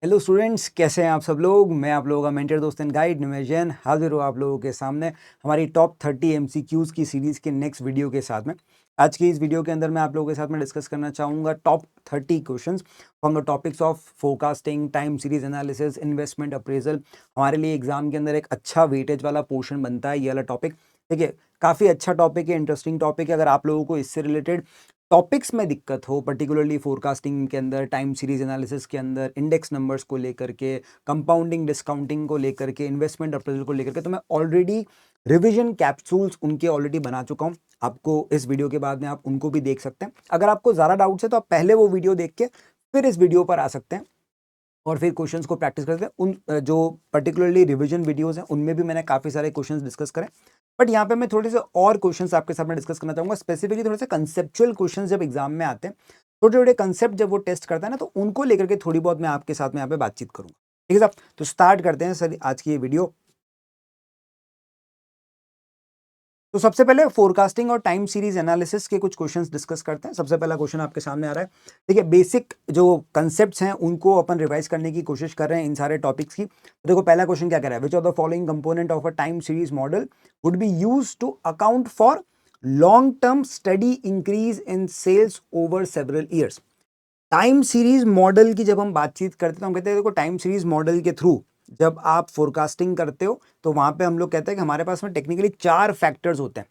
Hello students, कैसे हैं आप सब लोग। मैं आप लोगों का मेंटर दोस्त एंड गाइड निमेश जैन हाजिर हूँ आप लोगों के सामने हमारी टॉप 30 एमसीक्यूज की सीरीज के नेक्स्ट वीडियो के साथ में। आज की इस वीडियो के अंदर मैं आप लोगों के साथ में डिस्कस करना चाहूँगा top 30 questions from the topics of forecasting, time series analysis, investment appraisal. हमारे लिए एग्जाम के अंदर एक अच्छा वेटेज वाला पोर्शन बनता है ये वाला टॉपिक। ठीक है, काफ़ी अच्छा टॉपिक है, इंटरेस्टिंग टॉपिक है। अगर आप लोगों को इससे रिलेटेड टॉपिक्स में दिक्कत हो, पर्टिकुलरली फोरकास्टिंग के अंदर, टाइम सीरीज एनालिसिस के अंदर, इंडेक्स नंबर्स को लेकर के, कंपाउंडिंग डिस्काउंटिंग को लेकर के, इन्वेस्टमेंट अप्रेजल को लेकर के, तो मैं ऑलरेडी रिवीजन कैप्सूल्स उनके ऑलरेडी बना चुका हूं। आपको इस वीडियो के बाद में आप उनको भी देख सकते हैं। अगर आपको ज़्यादा डाउट्स है तो आप पहले वो वीडियो देख के फिर इस वीडियो पर आ सकते हैं और फिर क्वेश्चंस को प्रैक्टिस करते हैं। उन जो पर्टिकुलरली रिवीजन वीडियोस हैं उनमें भी मैंने काफ़ी सारे क्वेश्चंस डिस्कस करे, बट यहाँ पे मैं थोड़े से और क्वेश्चंस आपके साथ में डिस्कस करना चाहूँगा। स्पेसिफिकली थोड़े से कंसेप्चुअल क्वेश्चंस जब एग्जाम में आते हैं, छोटे छोटे कंसेप्ट जब वो टेस्ट करता है ना, तो उनको लेकर के थोड़ी बहुत मैं आपके साथ में यहाँ पे बातचीत करूँगा। ठीक है साहब, तो स्टार्ट करते हैं सर आज की ये वीडियो। तो सबसे पहले फोरकास्टिंग और टाइम सीरीज एनालिसिस के कुछ क्वेश्चंस डिस्कस करते हैं। सबसे पहला क्वेश्चन आपके सामने आ रहा है। ठीक है, बेसिक जो कंसेप्ट्स हैं उनको अपन रिवाइज करने की कोशिश कर रहे हैं इन सारे टॉपिक्स की। तो देखो पहला क्वेश्चन क्या कह रहा है, which of the following component of a time series model would be used to account for long term steady increase in sales over several years. Time series model की जब हम बातचीत करते हैं तो हम कहते हैं देखो टाइम सीरीज मॉडल के थ्रू जब आप फोरकास्टिंग करते हो तो वहां पे हम लोग कहते हैं कि हमारे पास में टेक्निकली 4 फैक्टर्स होते हैं।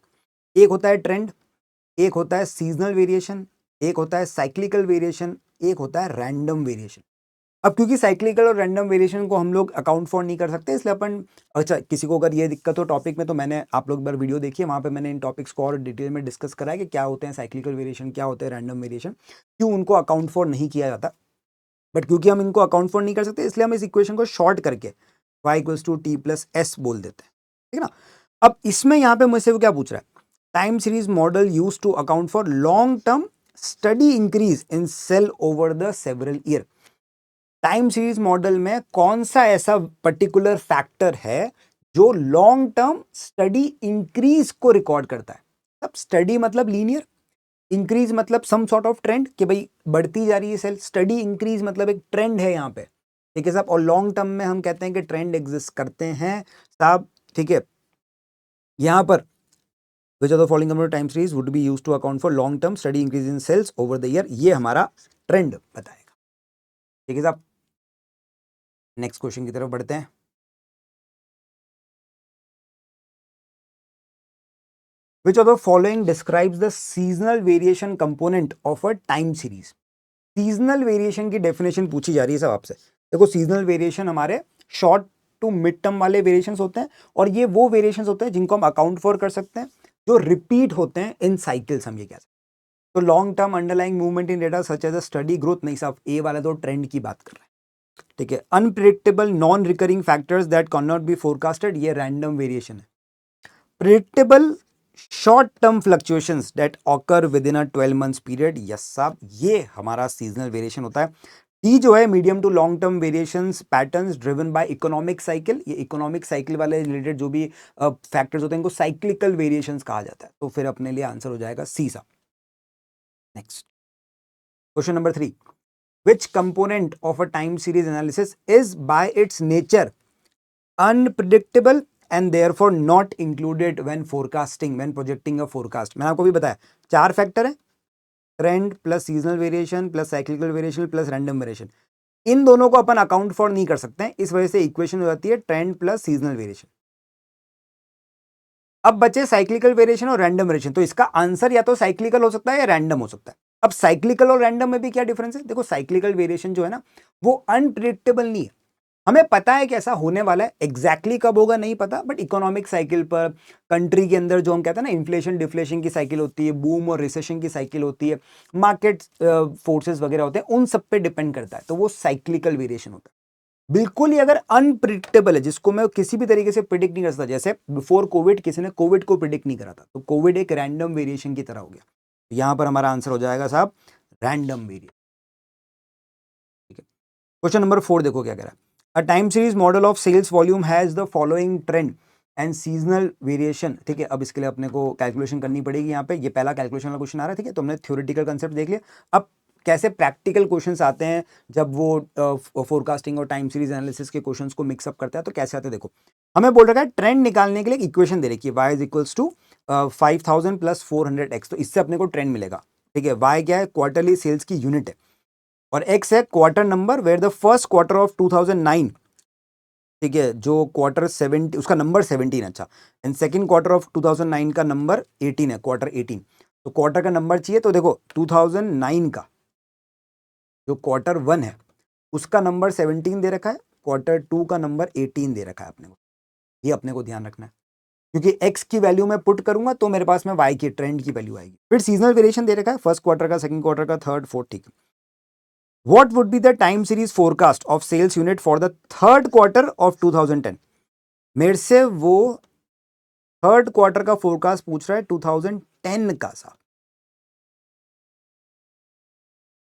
एक होता है ट्रेंड, एक होता है सीजनल वेरिएशन, एक होता है साइक्लिकल वेरिएशन, एक होता है रैंडम वेरिएशन। अब क्योंकि साइक्लिकल और रैंडम वेरिएशन को हम लोग अकाउंट फॉर नहीं कर सकते, इसलिए अपन, अच्छा किसी को अगर ये दिक्कत हो टॉपिक में तो मैंने, आप लोग एक बार वीडियो देखिए, वहां पे मैंने इन टॉपिक्स को और डिटेल में डिस्कस करा है कि क्या होते हैं साइक्लिकल वेरिएशन, क्या होते हैं रैंडम वेरिएशन, क्यों उनको अकाउंट फॉर नहीं किया जाता। बट क्योंकि हम इनको अकाउंट फॉर नहीं कर सकते इसलिए हम इस इक्वेशन को शॉर्ट करके y equals to T plus S बोल देते हैं। ठीक है ना। अब इसमें यहां पे मुझसे वो क्या पूछ रहा है, time series model use to account for long term steady increase in sale over the several year. Time series model में कौन सा ऐसा पर्टिकुलर फैक्टर है जो लॉन्ग टर्म स्टडी इंक्रीज को रिकॉर्ड करता है। अब स्टडी मतलब लीनियर, इंक्रीज मतलब सम सॉर्ट ऑफ ट्रेंड कि भाई बढ़ती जा रही है सेल। स्टडी इंक्रीज मतलब एक ट्रेंड है यहाँ पे। ठीक है साहब, और लॉन्ग टर्म में हम कहते हैं कि ट्रेंड एग्जिस्ट करते हैं साहब। ठीक है, यहाँ पर which of the following component time series would be used to account for long term steady increase in sales over the year, ये हमारा ट्रेंड बताएगा। ठीक है साहब, नेक्स्ट क्वेश्चन की तरफ बढ़ते हैं। Which of the following describes the seasonal variation component of a time series? Seasonal variation की डेफिनेशन पूछी जा रही है सब आपसे। देखो सीजनल वेरिएशन हमारे शॉर्ट टू मिड टर्म वाले वेरिएशंस होते हैं और ये वो वेरिएशंस होते हैं जिनको हम अकाउंट फॉर कर सकते हैं, जो रिपीट होते हैं इन साइकिल्स, हम ये कह सकते हैं। तो long term underlying movement in data such as a steady growth, नहीं साहब, ए वाला तो ट्रेंड की बात कर रहे हैं। ठीक है, unpredictable non recurring factors that can not B forecasted, ये रैंडम वेरिएशन है। Predictable short term fluctuations that occur with in a 12 months period, yes साहब, ये हमारा सीजनल वेरिएशन होता है। टी जो है medium to long term variations patterns driven by economic cycle, ये इकोनॉमिक साइकिल वाले रिलेटेड जो भी फैक्टर्स होते हैं इनको साइक्लिकल वेरिएशंस कहा जाता है। तो फिर अपने लिए आंसर हो जाएगा सी साहब। Next question number 3, which component of a time series analysis is by its nature unpredictable and therefore not included when forecasting, when projecting a forecast? मैंने आपको भी बताया 4 फैक्टर है, trend plus seasonal variation plus cyclical variation plus random variation. इन दोनों को अपन account for नहीं कर सकते हैं, इस वजह से इक्वेशन हो जाती है ट्रेंड प्लस सीजनल वेरिएशन। अब बचे साइक्लिकल वेरिएशन और रैंडम वेरिएशन, तो इसका आंसर या तो साइक्लिकल हो सकता है या रैंडम हो सकता है। अब साइक्लिकल और रैंडम में भी क्या डिफरेंस है, देखो साइक्लिकल वेरिएशन जो है ना वो अनप्रिडिक्टेबल नहीं है, हमें पता है कि ऐसा होने वाला है, एग्जैक्टली कब होगा नहीं पता, बट इकोनॉमिक साइकिल पर, कंट्री के अंदर जो हम कहते हैं ना इन्फ्लेशन डिफ्लेशन की साइकिल होती है, बूम और रिसेशन की साइकिल होती है, मार्केट फोर्सेस वगैरह होते हैं, उन सब पे डिपेंड करता है, तो वो साइक्लिकल वेरिएशन होता है। बिल्कुल ही अगर अनप्रिडिक्टेबल है, जिसको मैं किसी भी तरीके से प्रिडिक्ट नहीं कर सकता, जैसे बिफोर कोविड किसी ने कोविड को प्रिडिक्ट नहीं करा था, तो कोविड एक रैंडम वेरिएशन की तरह हो गया। यहां पर हमारा आंसर हो जाएगा साहब रैंडम वेरिएशन। ठीक है, क्वेश्चन नंबर 4 देखो क्या कह रहा है। A time series model of sales volume has the following trend and seasonal variation. ठीक है, अब इसके लिए अपने को कैलकुलेशन करनी पड़ेगी। यहाँ पे ये पहला कैलकुलेशन वाला क्वेश्चन आ रहा है। ठीक है, तो हमने थ्योरेटिकल कंसेप्ट देख लिया, अब कैसे प्रैक्टिकल क्वेश्चंस आते हैं जब वो फोरकास्टिंग और टाइम सीरीज एनालिसिस के क्वेश्चंस को मिक्सअप करता है, तो कैसे आते हैं देखो। हमें बोल रखा है ट्रेंड निकालने के लिए इक्वेशन दे रखी है y is equals to 5000 plus 400x, तो इससे अपने को ट्रेंड मिलेगा। ठीक है, y क्या है, क्वार्टरली सेल्स की यूनिट है, और x है quarter number where the first quarter of 2009, ठीक है, जो क्वार्टर 70 उसका नंबर 17, अच्छा, एंड सेकंड क्वार्टर ऑफ 2009 का नंबर 18 है, क्वार्टर 18। तो क्वार्टर का नंबर चाहिए, तो देखो 2009 का जो क्वार्टर 1 है उसका नंबर 17 दे रखा है, क्वार्टर 2 का नंबर 18 दे रखा है अपने को, ये अपने को ध्यान रखना है, क्योंकि x की वैल्यू मैं पुट करूंगा तो मेरे पास में y की ट्रेंड की वैल्यू आएगी। फिर सीजनल वेरिएशन दे रखा है, फर्स्ट क्वार्टर का, सेकंड क्वार्टर का, थर्ड, फोर्थ, ठीक है। What would be the time series forecast of sales unit for the third quarter of 2010? मेरे से वो थर्ड क्वार्टर का फोरकास्ट पूछ रहा है 2010 का साहब,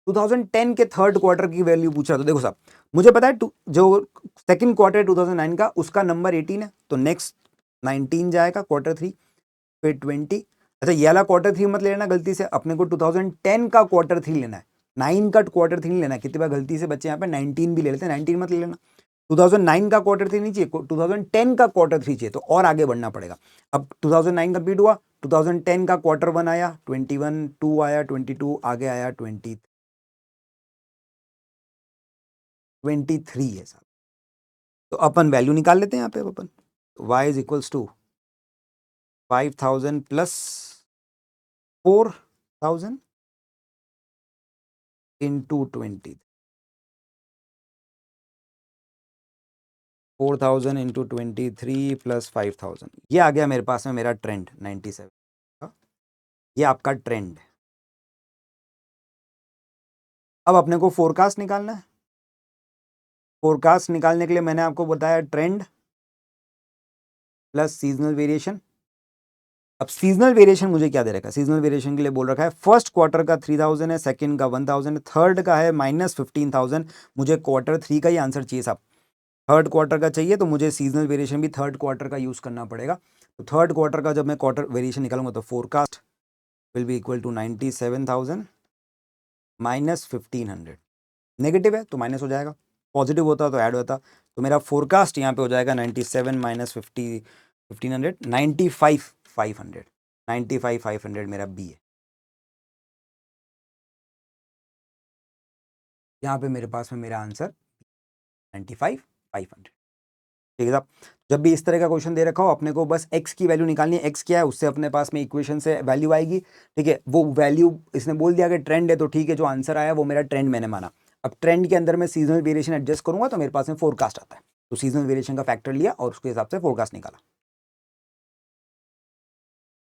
2010 के थर्ड क्वार्टर की वैल्यू पूछ रहा है। तो देखो साहब, मुझे पता है जो सेकंड क्वार्टर 2009 का उसका नंबर 18 है, तो नेक्स्ट 19 जाएगा क्वार्टर 3, फिर 20। अच्छा, ये वाला क्वार्टर 3 मत लेना गलती से, अपने को 2010 का क्वार्टर 3 लेना है, 9 का क्वार्टर 3 नहीं लेना है। कितनी बार गलती से बच्चे यहाँ पे 19 भी ले लेते हैं, 19 मत ले लेना। 2009 का क्वार्टर 3 नहीं चाहिए, 2010 का क्वार्टर 3 चाहिए, तो और आगे बढ़ना पड़ेगा। अब 2009 कंप्लीट हुआ, 2010 का क्वार्टर 1 आया, 21, 2 आया, 22, आगे आया 23 है साहब। तो अपन वैल्यू निकाल लेते हैं यहाँ पे अपन, y is equals to 5000 plus 4000 into 20, 4000 into 23 plus 5000, ये आ गया मेरे पास में मेरा ट्रेंड 97 का, ये आपका ट्रेंड है। अब अपने को फोरकास्ट निकालना है। फोरकास्ट निकालने के लिए मैंने आपको बताया ट्रेंड प्लस सीजनल वेरिएशन। अब सीजनल वेरिएशन मुझे क्या दे रखा है, सीजनल वेरिएशन के लिए बोल रखा है फर्स्ट क्वार्टर का 3000 है, सेकंड का 1000 है, थर्ड का है -15,000। मुझे क्वार्टर 3 का ही आंसर चाहिए साहब, थर्ड क्वार्टर का चाहिए, तो मुझे सीजनल वेरिएशन भी थर्ड क्वार्टर का यूज करना पड़ेगा। तो थर्ड क्वार्टर का जब मैं क्वार्टर वेरिएशन निकालूंगा तो forecast will be equal to 97,000 -1500। Negative है तो माइनस हो जाएगा, पॉजिटिव होता तो ऐड होता। तो मेरा फोरकास्ट यहाँ पे हो जाएगा 97 माइनस 1500, 95,500, 95,500 मेरा बी है। यहाँ पे मेरे पास में मेरा आंसर 95,500। ठीक है साहब, जब भी इस तरह का क्वेश्चन दे रखा हो अपने को बस x की वैल्यू निकालनी है, x क्या है उससे अपने पास में इक्वेशन से वैल्यू आएगी। ठीक है, वो वैल्यू इसने बोल दिया कि ट्रेंड है, तो ठीक है, जो आंसर आया वो मेरा ट्रेंड मैंने माना। अब ट्रेंड के अंदर मैं सीजनल वेरिएशन एडजस्ट करूंगा तो मेरे पास में फोरकास्ट आता है, तो सीजनल वेरिएशन का फैक्टर लिया और उसके हिसाब से फोरकास्ट निकाला।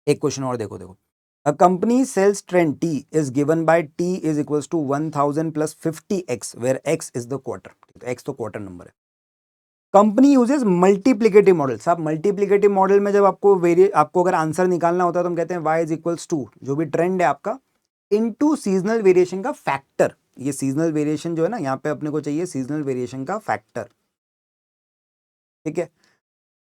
एक क्वेश्चन और देखो, a company sales trend T is given by T is equals to 1000 plus 50x where x is the quarter, तो x तो क्वार्टर नंबर है। Company uses multiplicative model. साहब मल्टीप्लिकेटिव मॉडल में जब आपको अगर आंसर निकालना होता है तो हम कहते हैं y इज इक्वल्स टू जो भी ट्रेंड है आपका इनटू सीजनल वेरिएशन का फैक्टर। ये सीजनल वेरिएशन जो है ना, यहाँ पे अपने को चाहिए सीजनल वेरिएशन का फैक्टर। ठीक है,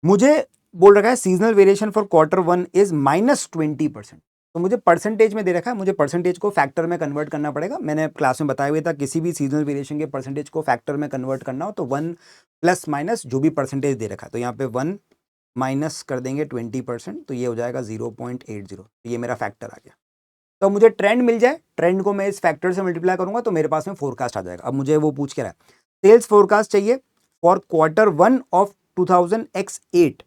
मुझे बोल रखा है seasonal variation for quarter 1 is -20%, तो मुझे परसेंटेज में दे रखा है, मुझे परसेंटेज को फैक्टर में कन्वर्ट करना पड़ेगा। मैंने क्लास में बताया हुआ था किसी भी सीजनल वेरिएशन के परसेंटेज को फैक्टर में कन्वर्ट करना हो तो 1 प्लस माइनस जो भी परसेंटेज दे रखा है, तो यहाँ पे 1 माइनस कर देंगे 20%, तो ये हो जाएगा 0.80, तो ये मेरा फैक्टर आ गया। तो मुझे ट्रेंड मिल जाए, ट्रेंड को मैं इस फैक्टर से मल्टीप्लाई करूंगा तो मेरे पास में फोरकास्ट आ जाएगा। अब मुझे वो पूछ के रहा है सेल्स फोरकास्ट चाहिए फॉर क्वार्टर 1 ऑफ 2000x8,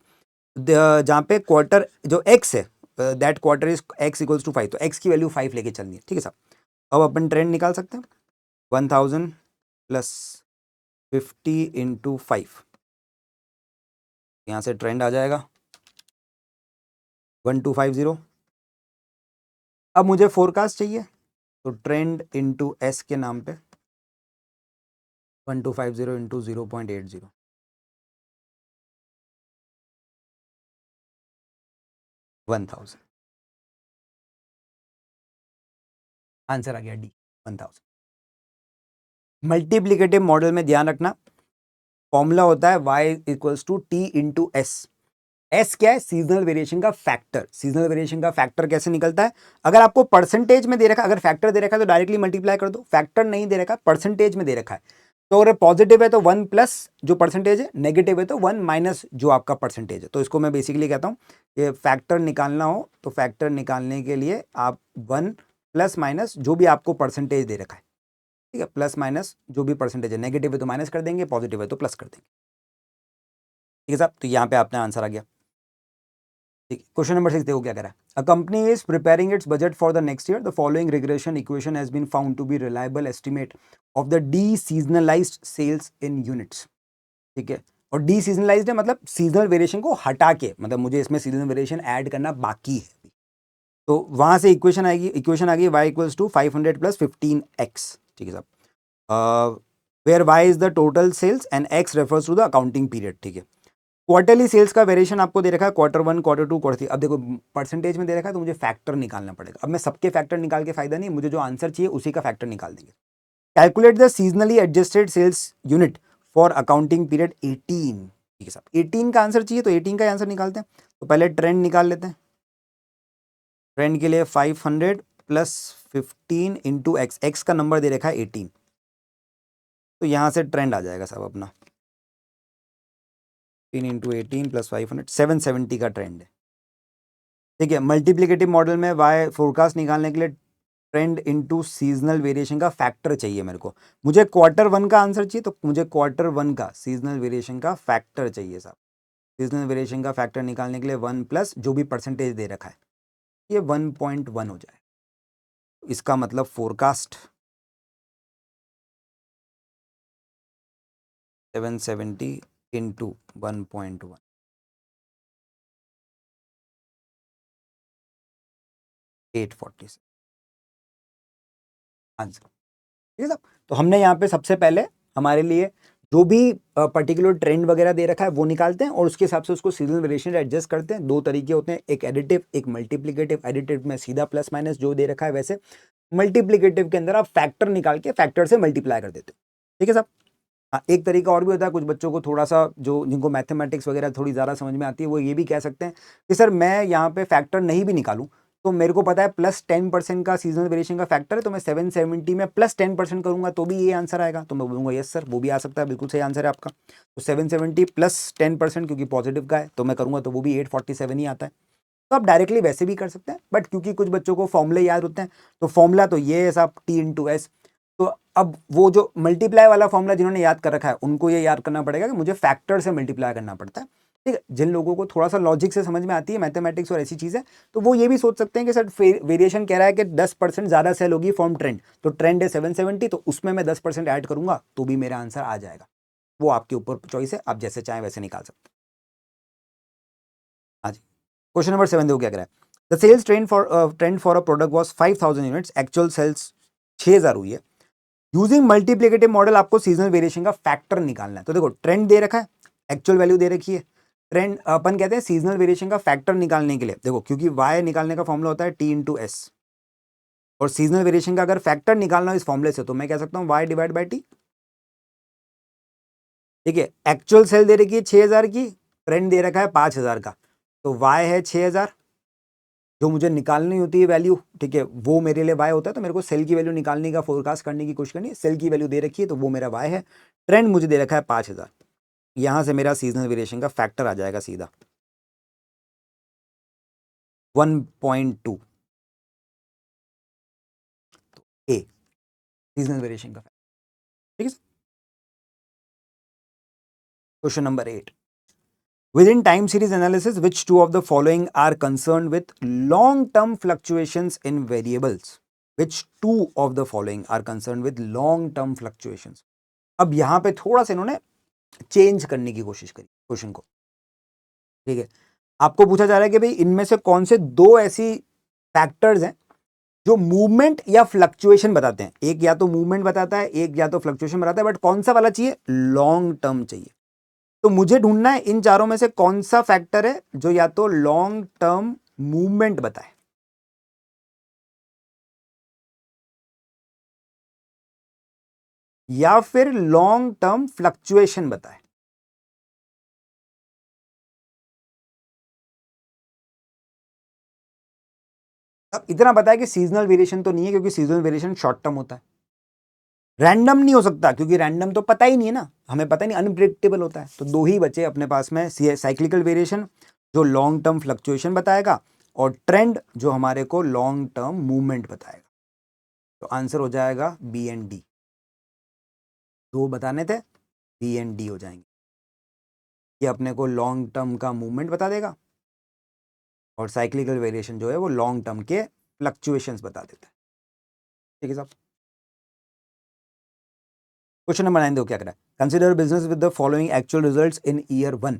जहां पे क्वार्टर जो x है that quarter is x equals to 5, तो x की वैल्यू 5 लेके चलनी है। ठीक है साहब, अब अपन ट्रेंड निकाल सकते हैं 1000 प्लस 50 इंटू 5, यहां से ट्रेंड आ जाएगा 1250। अब मुझे फोरकास्ट चाहिए तो ट्रेंड इंटू एस के नाम पे 1250 इंटू 0.80, 1000, आंसर आ गया डी 1000। मल्टीप्लिकेटिव मॉडल में ध्यान रखना फॉर्मूला होता है y equals to T into S. S क्या है? सीजनल वेरिएशन का फैक्टर। सीजनल वेरिएशन का फैक्टर कैसे निकलता है? अगर आपको परसेंटेज में दे रखा है, अगर फैक्टर दे रखा है तो डायरेक्टली मल्टीप्लाई कर दो, फैक्टर नहीं दे रखा, परसेंटेज में दे रखा है तो अगर पॉजिटिव है तो 1 प्लस जो परसेंटेज है, नेगेटिव है तो 1 माइनस जो आपका परसेंटेज है। तो इसको मैं बेसिकली कहता हूं कि फैक्टर निकालना हो तो फैक्टर निकालने के लिए आप 1 प्लस माइनस जो भी आपको परसेंटेज दे रखा है, ठीक है, प्लस माइनस जो भी परसेंटेज है, नेगेटिव है तो माइनस कर देंगे, पॉजिटिव है तो प्लस कर देंगे। ठीक है साहब, तो यहाँ पे आपने आंसर आ गया। ठीक, क्वेश्चन नंबर 6 देखो क्या कह रहा है। A company is preparing its budget for the next year, the following regression equation has been found to be reliable estimate of the deseasonalized sales in units. ठीक है, और डी सीजनलाइज्ड है मतलब सीजनल वेरिएशन को हटा के, मतलब मुझे इसमें सीजनल वेरिएशन ऐड करना बाकी है। तो वहां से इक्वेशन आएगी, इक्वेशन आ गई y equals to 500 plus 15x। ठीक है साहब, where y is the total sales and x refers to the accounting period. ठीक है, क्वार्टरली सेल्स का वेरिएशन आपको दे रखा है Q1, Q2, Q3। अब देखो परसेंटेज में दे रखा है तो मुझे फैक्टर निकालना पड़ेगा। अब मैं सबके फैक्टर निकाल के फायदा नहीं, मुझे जो आंसर चाहिए उसी का फैक्टर निकाल देंगे। Calculate the seasonally adjusted sales unit for accounting period 18। ठीक है साहब, 18 का आंसर चाहिए तो 18 का आंसर निकालते हैं। तो पहले ट्रेंड निकाल लेते हैं। ट्रेंड के लिए 500 प्लस 15 इंटू एक्स, एक्स का नंबर दे रखा है 18, तो यहां से ट्रेंड आ जाएगा साहब अपना 15 इंटू 18 प्लस 500, 770 का ट्रेंड है। ठीक है, मल्टीप्लिकेटिव मॉडल में वाई फोरकास्ट निकालने के लिए ट्रेंड इनटू सीजनल वेरिएशन का फैक्टर चाहिए मेरे को। मुझे Q1 का आंसर चाहिए तो मुझे Q1 का सीजनल वेरिएशन का फैक्टर चाहिए साहब। सीजनल वेरिएशन का फैक्टर निकालने के लिए 1 प्लस जो भी परसेंटेज दे रखा है, ये 1.1 हो जाए। इसका मतलब फोरकास्ट 770 इंटू 1.1, $846 आंसर। ठीक है साहब, तो हमने यहाँ पे सबसे पहले हमारे लिए जो भी पर्टिकुलर ट्रेंड वगैरह दे रखा है वो निकालते हैं और उसके हिसाब से उसको सीजनल वेरिएशन एडजस्ट करते हैं। दो तरीके होते हैं, एक एडिटिव, एक मल्टीप्लिकेटिव। एडिटिव में सीधा प्लस माइनस जो दे रखा है वैसे, मल्टीप्लिकेटिव के अंदर आप फैक्टर निकाल के फैक्टर से मल्टीप्लाई कर देते हो। ठीक है साहब। हाँ, एक तरीका और भी होता है, कुछ बच्चों को थोड़ा सा जो जिनको मैथमेटिक्स वगैरह थोड़ी ज़्यादा समझ में आती है वो ये भी कह सकते हैं कि सर मैं यहाँ पे फैक्टर नहीं भी निकालूं तो मेरे को पता है प्लस 10% का सीजनल वेरिएशन का फैक्टर है, तो मैं 770 में प्लस 10% करूंगा तो भी ये आंसर आएगा। तो मैं बोलूंगा यस सर, वो भी आ सकता है, बिल्कुल सही आंसर है आपका। तो 770 प्लस 10% क्योंकि पॉजिटिव का है तो मैं करूंगा तो वो भी 847 ही आता है। तो आप डायरेक्टली वैसे भी कर सकते हैं, बट क्योंकि कुछ बच्चों को फॉर्मूले याद होते हैं तो फॉर्मूला तो ये है साहब, टी इंटू एस। तो अब वो जो मल्टीप्लाई वाला फॉर्मूला जिन्होंने याद कर रखा है उनको ये याद करना पड़ेगा कि मुझे फैक्टर से मल्टीप्लाई करना पड़ता है। ठीक है, जिन लोगों को थोड़ा सा लॉजिक से समझ में आती है मैथमेटिक्स और ऐसी चीजें, तो वो ये भी सोच सकते हैं कि सर वेरिएशन कह रहा है कि 10% ज्यादा सेल होगी फॉर्म ट्रेंड, तो ट्रेंड है 770, तो उसमें मैं 10% ऐड करूंगा तो भी मेरा आंसर आ जाएगा। वो आपके ऊपर चॉइस है, आप जैसे चाहें वैसे निकाल सकते हैं। हाँ जी, क्वेश्चन नंबर 7 देखो क्या कह रहा है। The sales trend for a product was 5000 units, actual sales 6000 हुई है। यूजिंग मल्टीप्लिकेटिव मॉडल आपको सीजनल वेरिएशन का फैक्टर निकालना है। तो देखो ट्रेंड दे रखा है, एक्चुअल वैल्यू दे रखी है, ट्रेंड अपन कहते हैं सीजनल वेरिएशन का फैक्टर निकालने के लिए देखो, क्योंकि वाई निकालने का फॉर्मूला होता है टी इंटू एस, और सीजनल वेरिएशन का अगर फैक्टर निकालना हो इस फॉर्मूले से तो मैं कह सकता हूं वाई डिवाइड बाई टी। ठीक है, एक्चुअल सेल दे रखी है 6000 की, ट्रेंड दे रखा है 5000 का, तो वाई है 6000, जो मुझे निकालनी होती है वैल्यू, ठीक है, वो मेरे लिए वाई होता है। तो मेरे को सेल की वैल्यू निकालने का फोरकास्ट करने की कोशिश करनी है, सेल की वैल्यू दे रखी है तो वो मेरा वाई है, ट्रेंड मुझे दे रखा है 5000, यहां से मेरा सीजनल वेरिएशन का फैक्टर आ जाएगा सीधा 1.2 ए, सीजनल वेरिएशन का फैक्टर। ठीक है, question number 8, within time series analysis which two of the following are concerned with long term fluctuations in variables, which two of the following are concerned with long term fluctuations। अब यहां पे थोड़ा सा इन्होंने change करने की कोशिश करी क्वेश्चन को। ठीक है, आपको पूछा जा रहा है कि भाई इनमें से कौन से दो ऐसी फैक्टर्स हैं जो मूवमेंट या फ्लक्चुएशन बताते हैं। एक या तो मूवमेंट बताता है, एक या तो फ्लक्चुएशन बताता है, बट कौन सा वाला चाहिए? लॉन्ग टर्म चाहिए। तो मुझे ढूंढना है इन चारों में से कौन सा फैक्टर है जो या तो लॉन्ग टर्म मूवमेंट बताए या फिर लॉन्ग टर्म फ्लक्चुएशन बताए। अब इतना पता है कि सीजनल वेरिएशन तो नहीं है, क्योंकि सीजनल वेरिएशन शॉर्ट टर्म होता है। रैंडम नहीं हो सकता, क्योंकि रैंडम तो पता ही नहीं है ना, हमें पता ही नहीं, अनप्रिडिक्टेबल होता है। तो दो ही बचे अपने पास में, साइक्लिकल वेरिएशन जो लॉन्ग टर्म फ्लक्चुएशन बताएगा, और ट्रेंड जो हमारे को लॉन्ग टर्म मूवमेंट बताएगा। तो आंसर हो जाएगा बी एंड डी। दो बताने थे, बी एंड डी हो जाएंगे। ये अपने को लॉन्ग टर्म का मूवमेंट बता देगा, और साइक्लिकल वेरिएशन जो है वो लॉन्ग टर्म के फ्लक्चुएशंस बता देता है। ठीक है साहब। क्वेश्चन नंबर 9 देखो क्या कह रहा है। Consider business with the following actual results in year 1।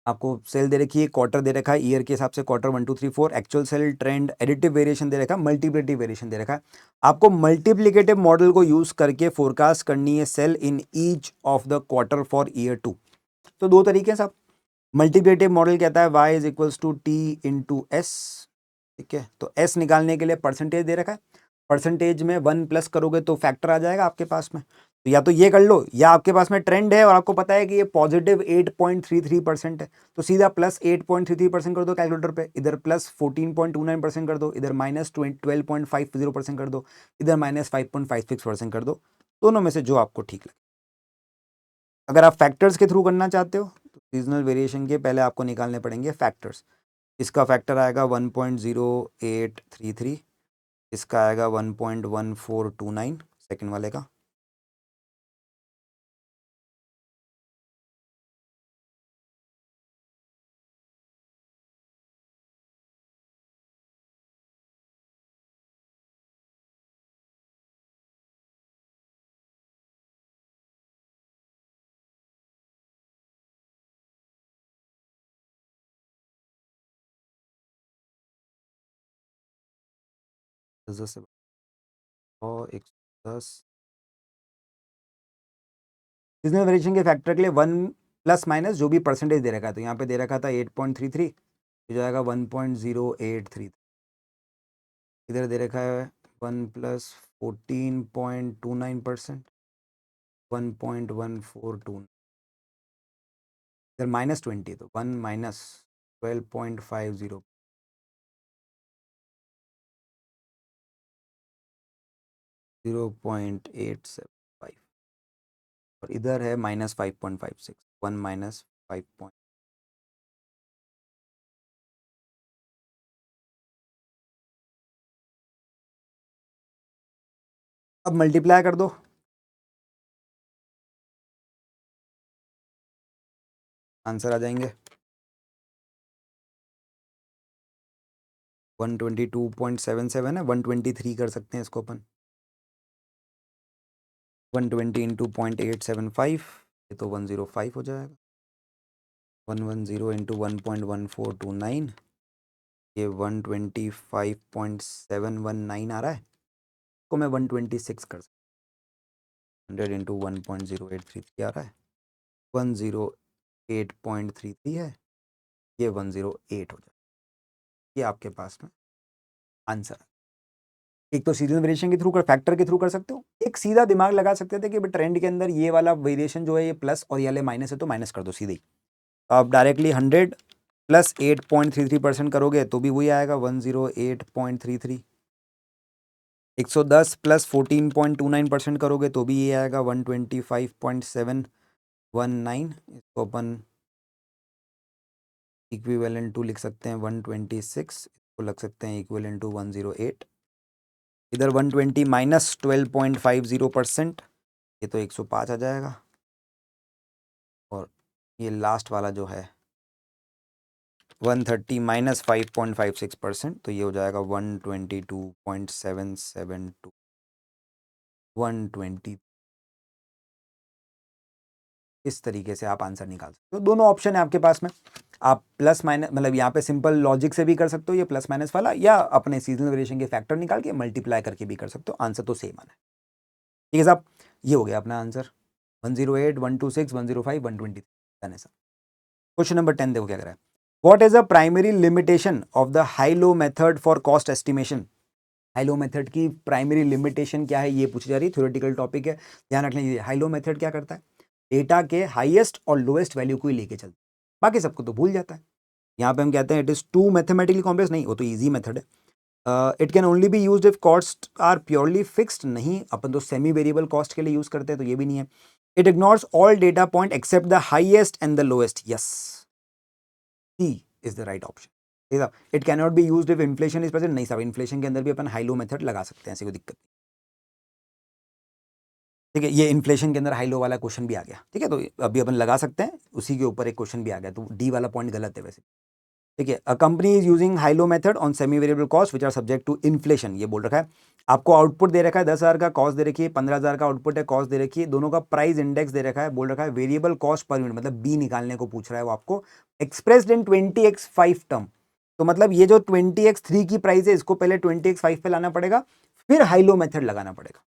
आपको सेल दे रखी है, क्वार्टर दे रखा है, ईयर के हिसाब से quarter 1 2 3 4, actual sale, trend, additive variation दे रखा है, मल्टीप्लिकेटिव वेरिएशन दे रखा है। आपको मल्टीप्लिकेटिव मॉडल को यूज करके फोरकास्ट करनी है sale in each of the quarter for year 2। तो दो तरीके हैं साहब। मल्टीप्लिकेटिव मॉडल कहता है y is equals to T into S. ठीक है, तो s निकालने के लिए परसेंटेज दे रखा है, परसेंटेज में 1 प्लस करोगे तो फैक्टर आ जाएगा आपके पास में। तो या तो ये कर लो, या आपके पास में ट्रेंड है और आपको पता है कि ये पॉजिटिव 8.33% है, तो सीधा प्लस 8.33% कर दो कैलकुलेटर पे, इधर प्लस 14.29% कर दो, इधर माइनस 12.50% कर दो, इधर माइनस 5.56% कर दो। दोनों में से जो आपको ठीक लगे। अगर आप फैक्टर्स के थ्रू करना चाहते हो तो सीजनल वेरिएशन के पहले आपको निकालने पड़ेंगे फैक्टर्स। इसका फैक्टर आएगा 1.0833, इसका आएगा 1.1429 सेकंड वाले का, से और 110 सीजनल वेरिएशन के फैक्टर के लिए 1 प्लस माइनस जो भी परसेंटेज दे रखा है, तो यहाँ पे दे रखा था 8.33, हो जाएगा 1.083, इधर दे रखा है 1 प्लस 14.29%, 1.142, इधर माइनस 20, तो 1 माइनस 12.50, 0.875, और इधर है माइनस 5.56, 1 माइनस 5. अब मल्टीप्लाई कर दो, आंसर आ जाएंगे 122.77 है, 123 कर सकते हैं इसको अपन, 120 इंटू 0.875, ये तो 105 हो जाएगा, 110 इंटू 1.1429, ये 125.719 आ रहा है, इसको मैं 126 कर सकता हूँ, 100 इंटू 1.0833 आ रहा है, 108.33 है, ये 108 हो जाएगा। ये आपके पास में आंसर है। एक तो सीजनल वेरिएशन के थ्रू कर, फैक्टर के थ्रू कर सकते हो, एक सीधा दिमाग लगा सकते थे कि ट्रेंड के अंदर ये वाला वेरिएशन जो है ये प्लस और ये वाले माइनस है, तो माइनस कर दो सीधे ही। आप डायरेक्टली 100 प्लस 8.33% करोगे तो भी वही आएगा 108.33, 110 प्लस 14.29% करोगे तो भी ये आएगा 125.719, इसको अपन इक्विवेलेंट टू लिख सकते हैं 126, इसको लग सकते हैं इक्विवेलेंट टू 108, इधर 120 माइनस 12.50%, ये तो 105 आ जाएगा, और ये लास्ट वाला जो है 130 माइनस 5.56%, तो ये हो जाएगा 122.772, 120। इस तरीके से आप आंसर निकाल सकते हो। तो दोनों ऑप्शन है आपके पास में, आप प्लस माइनस मतलब यहाँ पे सिंपल लॉजिक से भी कर सकते हो ये प्लस माइनस वाला, या अपने सीजनल वेरिएशन के फैक्टर निकाल के मल्टीप्लाई करके भी कर सकते हो, आंसर तो सेम आना है। ठीक है साहब, ये हो गया अपना आंसर 108, 126, 105, 123 डन है साहब। क्वेश्चन नंबर 10 देखो क्या कह रहा है। What is the primary limitation of the high-low method for cost estimation? High low method की प्राइमरी लिमिटेशन क्या है, ये पूछी जा रही है, थ्योरेटिकल टॉपिक है, ध्यान रखना। ये हाई-लो मेथड क्या करता है, डेटा के हाईएस्ट और लोएस्ट वैल्यू को ही लेके चलता है, बाकी सबको तो भूल जाता है। यहाँ पे हम कहते हैं it is too mathematically complex, नहीं वो तो ईजी मेथड है। It can only be used if costs are purely fixed, नहीं अपन तो सेमी वेरिएबल कॉस्ट के लिए यूज करते हैं, तो ये भी नहीं है। It ignores all data point except the highest and the lowest, yes, C is the right option. ठीक है, it can not be used if inflation is present, नहीं साहब, इन्फ्लेशन के अंदर भी अपन हाई लो मेथड लगा सकते हैं, ऐसी कोई दिक्कत नहीं। ठीक है, ये इन्फ्लेशन के अंदर हाई लो वाला क्वेश्चन भी आ गया, ठीक है, तो अभी अपन लगा सकते हैं, उसी के ऊपर एक क्वेश्चन भी आ गया, तो डी वाला पॉइंट गलत है वैसे। ठीक है, a company is using high low method on semi variable cost which are subject to inflation, ये बोल रखा है। आपको आउटपुट दे रखा है 10,000 का, कॉस्ट दे रखी है 15,000 का, आउटपुट है, कॉस्ट दे रखी है, दोनों का प्राइस इंडेक्स दे रखा है, बोल रखा है वेरिएबल कॉस्ट पर यूनिट, मतलब बी निकालने को पूछ रहा है वो आपको, एक्सप्रेस्ड इन 20x5 टर्म। तो मतलब ये जो 20x3 की प्राइस है, इसको पहले 20x5 पे लाना पड़ेगा, फिर हाई लो मेथड लगाना पड़ेगा।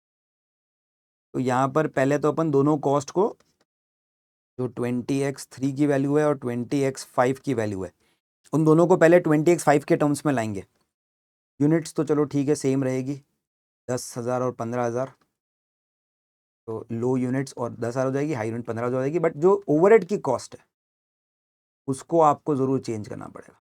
तो यहां पर पहले तो अपन दोनों कॉस्ट को, जो 20x3 की वैल्यू है और 20x5 की वैल्यू है, उन दोनों को पहले 20x5 के टर्म्स में लाएंगे। यूनिट्स तो चलो ठीक है सेम रहेगी, 10,000 और 15,000, तो लो यूनिट्स और 10,000 हो जाएगी, हाई यूनिट 15,000 हो जाएगी, बट जो ओवरहेड की कॉस्ट है उसको आपको जरूर चेंज करना पड़ेगा।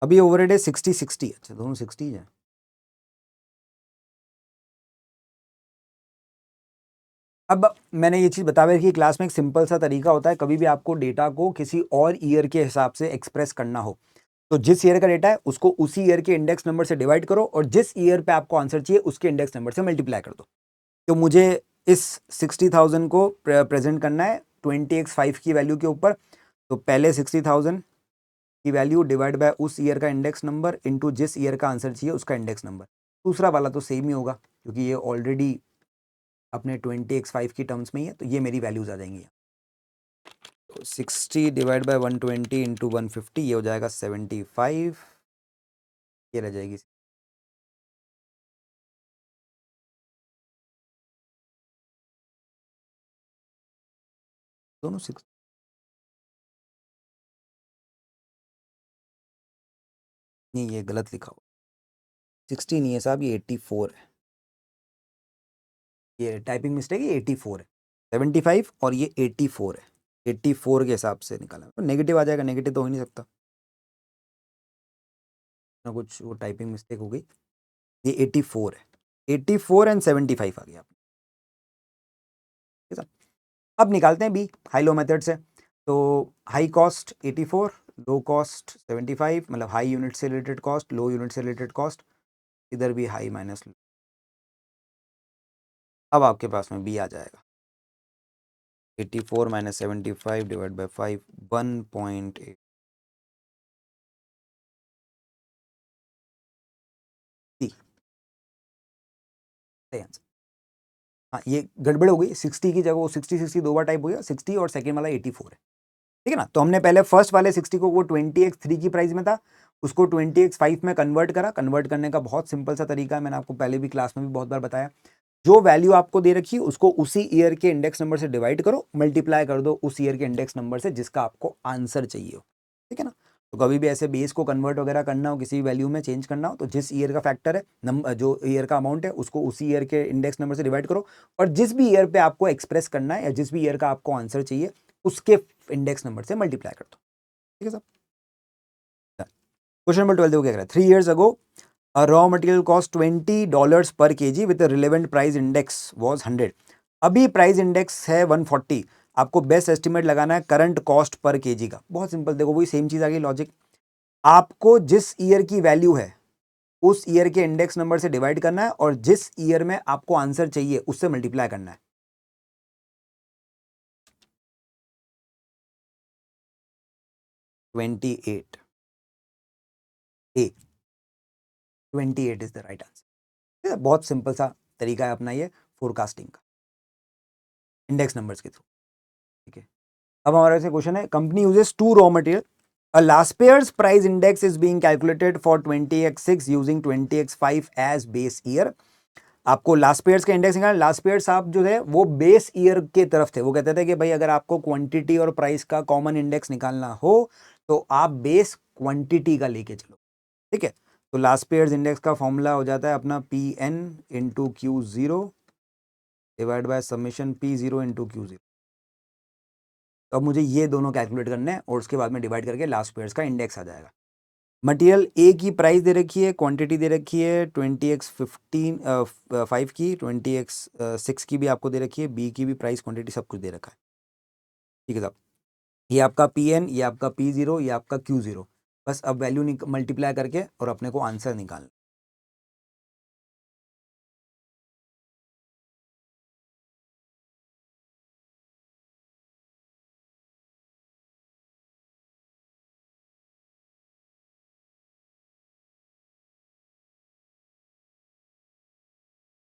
अभी ओवरहेड है 60-60, अच्छा दोनों 60 है। अब मैंने ये चीज़ बता रखी कि क्लास में एक सिंपल सा तरीका होता है, कभी भी आपको डेटा को किसी और ईयर के हिसाब से एक्सप्रेस करना हो, तो जिस ईयर का डेटा है उसको उसी ईयर के इंडेक्स नंबर से डिवाइड करो, और जिस ईयर पे आपको आंसर चाहिए उसके इंडेक्स नंबर से मल्टीप्लाई कर दो। तो मुझे इस 60,000 को प्रेजेंट करना है 20x5 की वैल्यू के ऊपर, तो पहले 60,000 की वैल्यू डिवाइड बाय उस ईयर का इंडेक्स नंबर इनटू जिस ईयर का आंसर चाहिए उसका इंडेक्स नंबर। दूसरा वाला तो सेम ही होगा क्योंकि ये ऑलरेडी अपने 20x5 की टर्म्स में ही है, तो ये मेरी वैल्यूज आ जाएंगी। तो 60 डिवाइड बाय 120 इंटू 150, ये हो जाएगा 75, ये रह जाएगी दोनों 6। नहीं ये गलत लिखा हुआ, 60 नहीं है साहब, ये 84 है, ये टाइपिंग मिस्टेक है, ये 84 है, 75 और ये 84 है, 84 के हिसाब से निकाला, तो नेगेटिव आ जाएगा, नेगेटिव तो हो ही नहीं सकता ना, कुछ वो टाइपिंग मिस्टेक हो गई, ये 84 है, 84 एंड 75 आ गया। ठीक है, अब निकालते हैं बी हाई लो मेथड से। तो हाई कॉस्ट 84, लो कॉस्ट 75, मतलब हाई यूनिट से रिलेटेड कॉस्ट, लो यूनिट से रिलेटेड कॉस्ट, इधर भी हाई माइनस लो। अब आपके पास में बी आ जाएगा 84 माइनस 75 डिवाइड बाई 5, 1.8। सही आंसर। हाँ ये गड़बड़ हो गई, 60 की जगह वो 60 दो बार टाइप हो गया, 60 और सेकेंड वाला 84 है। ठीक है ना, तो हमने पहले फर्स्ट वाले 60 को, वो 20x3 की प्राइस में था, उसको 20x5 में कन्वर्ट करा। कन्वर्ट करने का बहुत सिंपल सा तरीका है, मैंने आपको पहले भी क्लास में भी बहुत बार बताया। जो वैल्यू आपको दे रखी है उसको उसी ईयर के इंडेक्स नंबर से डिवाइड करो, मल्टीप्लाई कर दो उस ईयर के इंडेक्स नंबर से जिसका आपको आंसर चाहिए हो। ठीक है ना, तो कभी भी ऐसे बेस को कन्वर्ट वगैरह करना हो, किसी वैल्यू में चेंज करना हो, तो जिस ईयर का फैक्टर है नंबर, जो ईयर का अमाउंट है उसको उसी ईयर के इंडेक्स नंबर से डिवाइड करो, और जिस भी ईयर पे आपको एक्सप्रेस करना है या जिस भी ईयर का आपको आंसर चाहिए उसके इंडेक्स नंबर से मल्टीप्लाई कर दो। ठीक है साहब। क्वेश्चन नंबर 12 देखो क्या कह रहा है। 3 years ago a raw material cost $20 per kg with a relevant price index was 100। अभी प्राइस इंडेक्स है 140, आपको बेस्ट एस्टिमेट लगाना है करंट कॉस्ट पर केजी का। बहुत सिंपल, देखो वही सेम चीज आ गई लॉजिक, आपको जिस ईयर की वैल्यू है उस ईयर के इंडेक्स नंबर से डिवाइड करना है, और जिस ईयर में आपको आंसर चाहिए उससे मल्टीप्लाई करना है। Twenty eight, A 28 is the right answer. बहुत सिंपल सा तरीका है अपना ये फोरकास्टिंग का, इंडेक्स नंबर्स के थ्रू। ठीक है, अब हमारे से क्वेश्चन है, company uses two raw material, a last pairs price index is being calculated for 20x6 using 20x5 as base year। आपको लास्ट पेयर्स का इंडेक्स निकालना, लास्ट पेयर्स आप जो है वो बेस ईयर के तरफ थे, वो कहते थे कि भाई अगर आपको क्वांटिटी और प्राइस का कॉमन इंडेक्स निकालना हो तो आप बेस क्वांटिटी का लेके चलो, ठीक है। तो लास्ट पेयर्स इंडेक्स का फॉर्मूला हो जाता है अपना P N into Q zero divide by summation P zero into Q zero. तो अब मुझे ये दोनों कैलकुलेट करने हैं और उसके बाद में डिवाइड करके लास्ट पेयर्स का इंडेक्स आ जाएगा। मटेरियल ए की प्राइस दे रखी है, क्वांटिटी दे रखी है 20x5 की, 20x6 की भी आपको दे रखी है, बी की भी प्राइस क्वांटिटी सब कुछ दे रखा है, ठीक है साहब। ये आपका पी एन, ये आपका पी जीरो, ये आपका क्यू जीरो। बस अब वैल्यू मल्टीप्लाई करके और अपने को आंसर निकालना।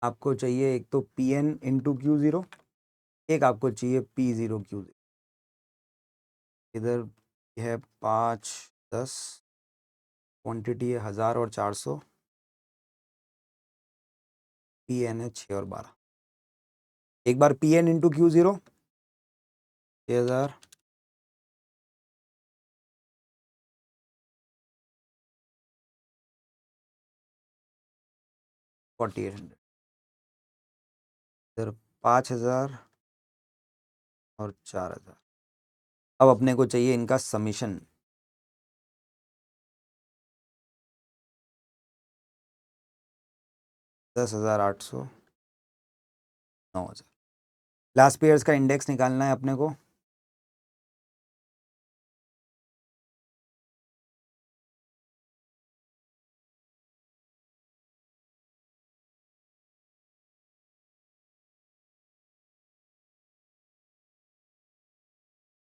आपको चाहिए एक तो P N into Q zero, एक आपको चाहिए पी जीरो क्यू जीरो। इधर है 5 10, क्वांटिटी है 1000 और 400, पी एन है 6 और 12। एक बार P N into Q zero 6000, 4800, इधर 5000 और 4000। अब अपने को चाहिए इनका समीशन। 10,800, 9,000। लास्ट पेयर्स का इंडेक्स निकालना है अपने को।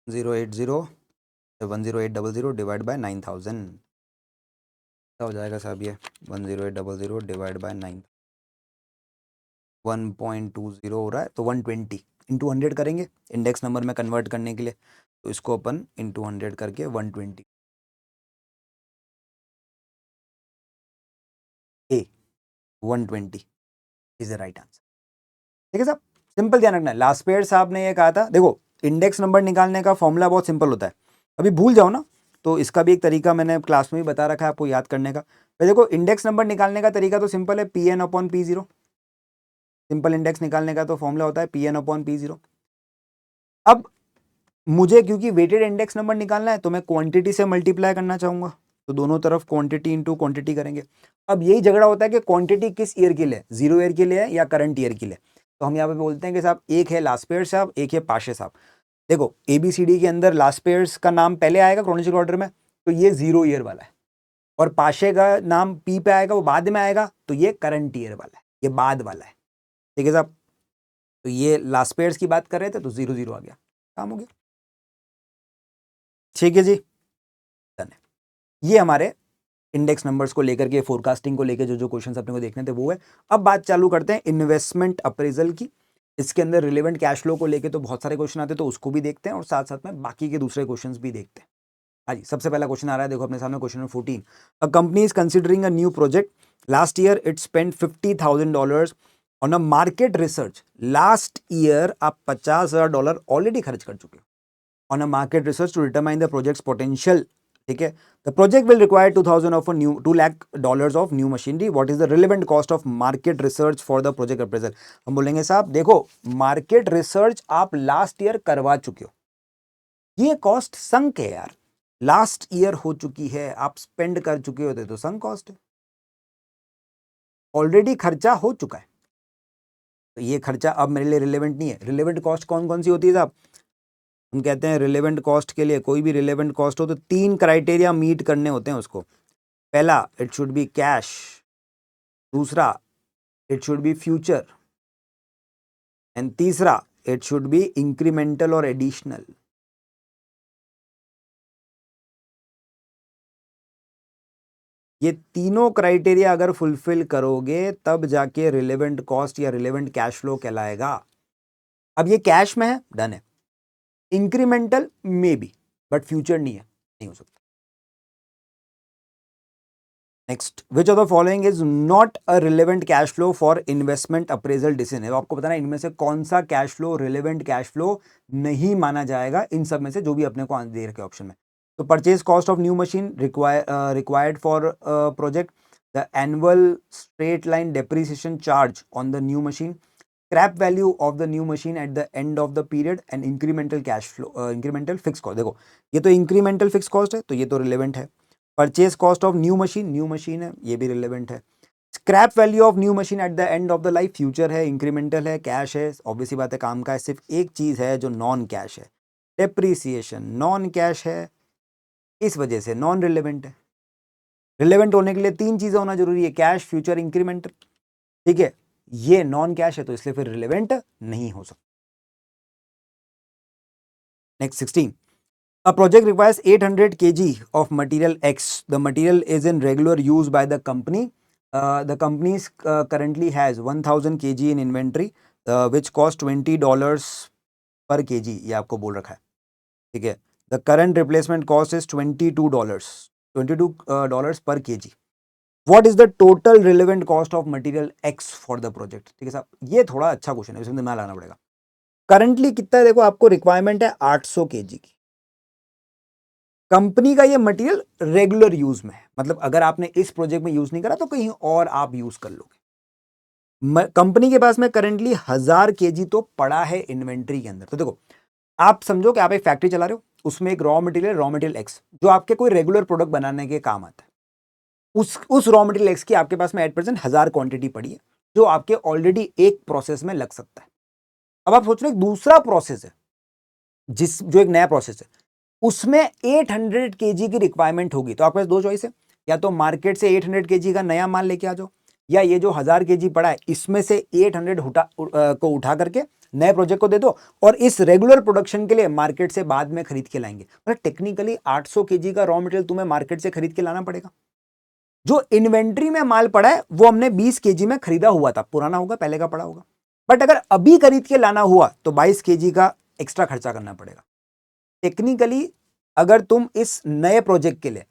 जीरो 10800 डिवाइड बाय 9000 क्या हो जाएगा साहब ये? 10800 डिवाइड बाय 9, 1.20 हो रहा है, तो 120 इंटू 100 करेंगे इंडेक्स नंबर में कन्वर्ट करने के लिए। तो इसको अपन इंटू 100 करके 120 ए 120 इज द राइट आंसर, ठीक है साहब। सिंपल ध्यान रखना है। लास्ट पेयर साहब ने ये कहा था, देखो इंडेक्स नंबर निकालने का फॉर्मूला बहुत सिंपल होता है, अभी भूल जाओ ना तो इसका भी एक तरीका मैंने क्लास में भी बता रखा है आपको याद करने का। भाई देखो इंडेक्स नंबर निकालने का तरीका तो सिंपल है, P N upon P zero. Simple index निकालने का तो फॉर्मूला होता है P N upon P zero. अब मुझे क्योंकि वेटेड इंडेक्स नंबर निकालना है तो मैं क्वांटिटी से मल्टीप्लाई करना चाहूंगा, तो दोनों तरफ क्वांटिटी इंटू क्वांटिटी करेंगे। अब यही झगड़ा होता है कि क्वांटिटी किस ईयर के लिए, 0 ईयर के लिए है या करंट ईयर के लिए। तो हम यहाँ पे बोलते हैं कि साहब एक है लास्ट पेयर साहब, एक है पाशे साहब। देखो एबीसीडी के अंदर लास्ट पेयर्स का नाम पहले आएगा क्रोनोलॉजिकल ऑर्डर में, तो ये 0 ईयर वाला है, और पाशे का नाम पी पे आएगा, वो बाद में आएगा, तो ये करंट ईयर वाला है, ये बाद वाला है, ठीक है साहब। तो ये लास्ट पेयर्स की बात कर रहे थे तो 0 0 आ गया, काम हो गया, ठीक है जी, डन है। ये हमारे इंडेक्स नंबर्स को लेकर के, फोरकास्टिंग को लेकर जो जो क्वेश्चंस अपने को देखने थे वो है। अब बात चालू करते हैं इन्वेस्टमेंट अप्रेजल की। इसके अंदर रिलेवेंट कैश फ्लो को लेकर तो बहुत सारे क्वेश्चन आते हैं, तो उसको भी देखते हैं और साथ साथ में बाकी के दूसरे क्वेश्चंस भी देखते हैं। हाँ जी, सबसे पहला क्वेश्चन आ रहा है, देखो अपने सामने question number 14। A company is considering a new project, last year it spend $50,000 on a market research. Last year आप $50,000 ऑलरेडी खर्च कर चुके हो on a market research to determine the project's potential, ठीक है। The project will require 2,000 of new $2 lakh of new machinery. What is the relevant cost of market research for the project appraisal? हम बोलेंगे साहब देखो मार्केट रिसर्च आप last year करवा चुके हो, ये कॉस्ट संक है यार, लास्ट ईयर हो चुकी है, आप स्पेंड कर चुके होते तो संक कॉस्ट है, ऑलरेडी खर्चा हो चुका है, तो ये खर्चा अब मेरे लिए रिलेवेंट नहीं है। रिलेवेंट कॉस्ट कौन कौन सी होती है साहब? हम कहते हैं रिलेवेंट कॉस्ट के लिए, कोई भी रिलेवेंट कॉस्ट हो तो 3 क्राइटेरिया मीट करने होते हैं उसको। पहला, इट शुड बी कैश। दूसरा, it should be future. And तीसरा, इट शुड बी इंक्रीमेंटल और एडिशनल। ये तीनों क्राइटेरिया अगर फुलफिल करोगे तब जाके रिलेवेंट कॉस्ट या रिलेवेंट कैश फ्लो कहलाएगा। अब ये कैश में है, डन है। इंक्रीमेंटल में भी, बट फ्यूचर नहीं है, नहीं हो सकता। Next, which of the following is not a relevant cash flow for investment appraisal decision. है आपको बताना इनमें से कौन सा cash flow relevant cash flow नहीं माना जाएगा इन सब में से, जो भी अपने को दे रखे ऑप्शन में। तो purchase cost of new machine required for project, the annual straight line depreciation charge on the new machine, scrap value of the new machine at the end of the period, and incremental cash flow, incremental fix cost. देखो ये तो incremental fix cost है, तो ये तो relevant है। Purchase cost of new machine है, ये भी रिलेवेंट है। Scrap value of new machine at the end of the life, future है, इंक्रीमेंटल है, कैश है, ऑब्वियसली बात है काम का है। सिर्फ एक चीज है जो नॉन कैश है, डेप्रीसिएशन नॉन कैश है, इस वजह से नॉन रिलेवेंट है। रिलेवेंट होने के लिए तीन चीजें होना जरूरी है, कैश, फ्यूचर, इंक्रीमेंटल। ठीक है, ये नॉन कैश है तो इसलिए फिर रिलेवेंट नहीं हो सकता। Next 16, a project requires 800 kg of material X. The material is in regular use by the company. The company currently has 1000 kg in inventory, which cost $20 per kg. ये आपको बोल रखा है, ठीक है। The current replacement cost is $22 per kg. What is the total relevant cost of material X for the project? ठीक है साहब, ये थोड़ा अच्छा क्वेश्चन है, इसमें दिमाग लगाना पड़ेगा। करंटली कितना है, देखो आपको रिक्वायरमेंट है 800 kg की। कंपनी का ये मटेरियल रेगुलर यूज में है, मतलब अगर आपने इस प्रोजेक्ट में यूज नहीं करा तो कहीं और आप यूज कर लोगे। कंपनी के पास में करंटली 1000 kg तो पड़ा है इन्वेंट्री के अंदर। तो देखो आप समझो कि आप एक फैक्ट्री चला रहे हो, उसमें एक रॉ मटेरियल एक्स जो आपके कोई रेगुलर प्रोडक्ट बनाने के काम आता है, उस रॉ मटेरियल एक्स की आपके पास में एट प्रेजेंट 1000 क्वांटिटी पड़ी है, जो आपके ऑलरेडी एक प्रोसेस में लग सकता है। अब आप सोच रहे हो एक दूसरा प्रोसेस है, जो एक नया प्रोसेस है, उसमें 800 केजी की रिक्वायरमेंट होगी, तो आपके पास दो चॉइस है, या तो मार्केट से 800 केजी का नया माल लेके आ जाओ, या ये जो 1000 केजी पड़ा है इसमें से 800 को उठा करके नए प्रोजेक्ट को दे दो, और इस रेगुलर प्रोडक्शन के लिए मार्केट से बाद में खरीद के लाएंगे। मतलब टेक्निकली 800 केजी का रॉ मटेरियल तुम्हें मार्केट से खरीद के लाना पड़ेगा। जो इन्वेंट्री में माल पड़ा है वो हमने 20 केजी में खरीदा हुआ था, पुराना होगा, पहले का पड़ा होगा, बट अगर अभी खरीद के लाना हुआ तो 22 केजी का एक्स्ट्रा खर्चा करना पड़ेगा। टेक्निकली अगर तुम इस नए प्रोजेक्ट के लिए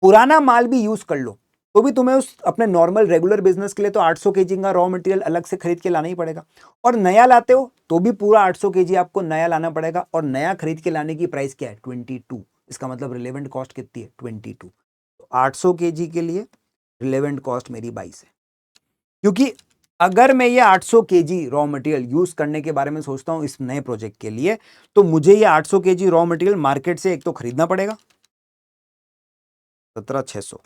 पुराना माल भी यूज कर लो तो भी तुम्हें उस अपने नॉर्मल रेगुलर बिजनेस के लिए तो 800 केजी का रॉ मटेरियल अलग से खरीद के लाना ही पड़ेगा, और नया लाते हो तो भी पूरा 800 केजी आपको नया लाना पड़ेगा, और नया खरीद के लाने की प्राइस क्या है 22। इसका मतलब रिलेवेंट कॉस्ट कितनी है 22। तो 800 केजी के लिए रिलेवेंट कॉस्ट मेरी 22 है, क्योंकि अगर मैं ये 800 केजी रॉ मटेरियल यूज करने के बारे में सोचता हूं इस नए प्रोजेक्ट के लिए, तो मुझे ये 800 केजी रॉ मटेरियल मार्केट से एक तो खरीदना पड़ेगा 17,600।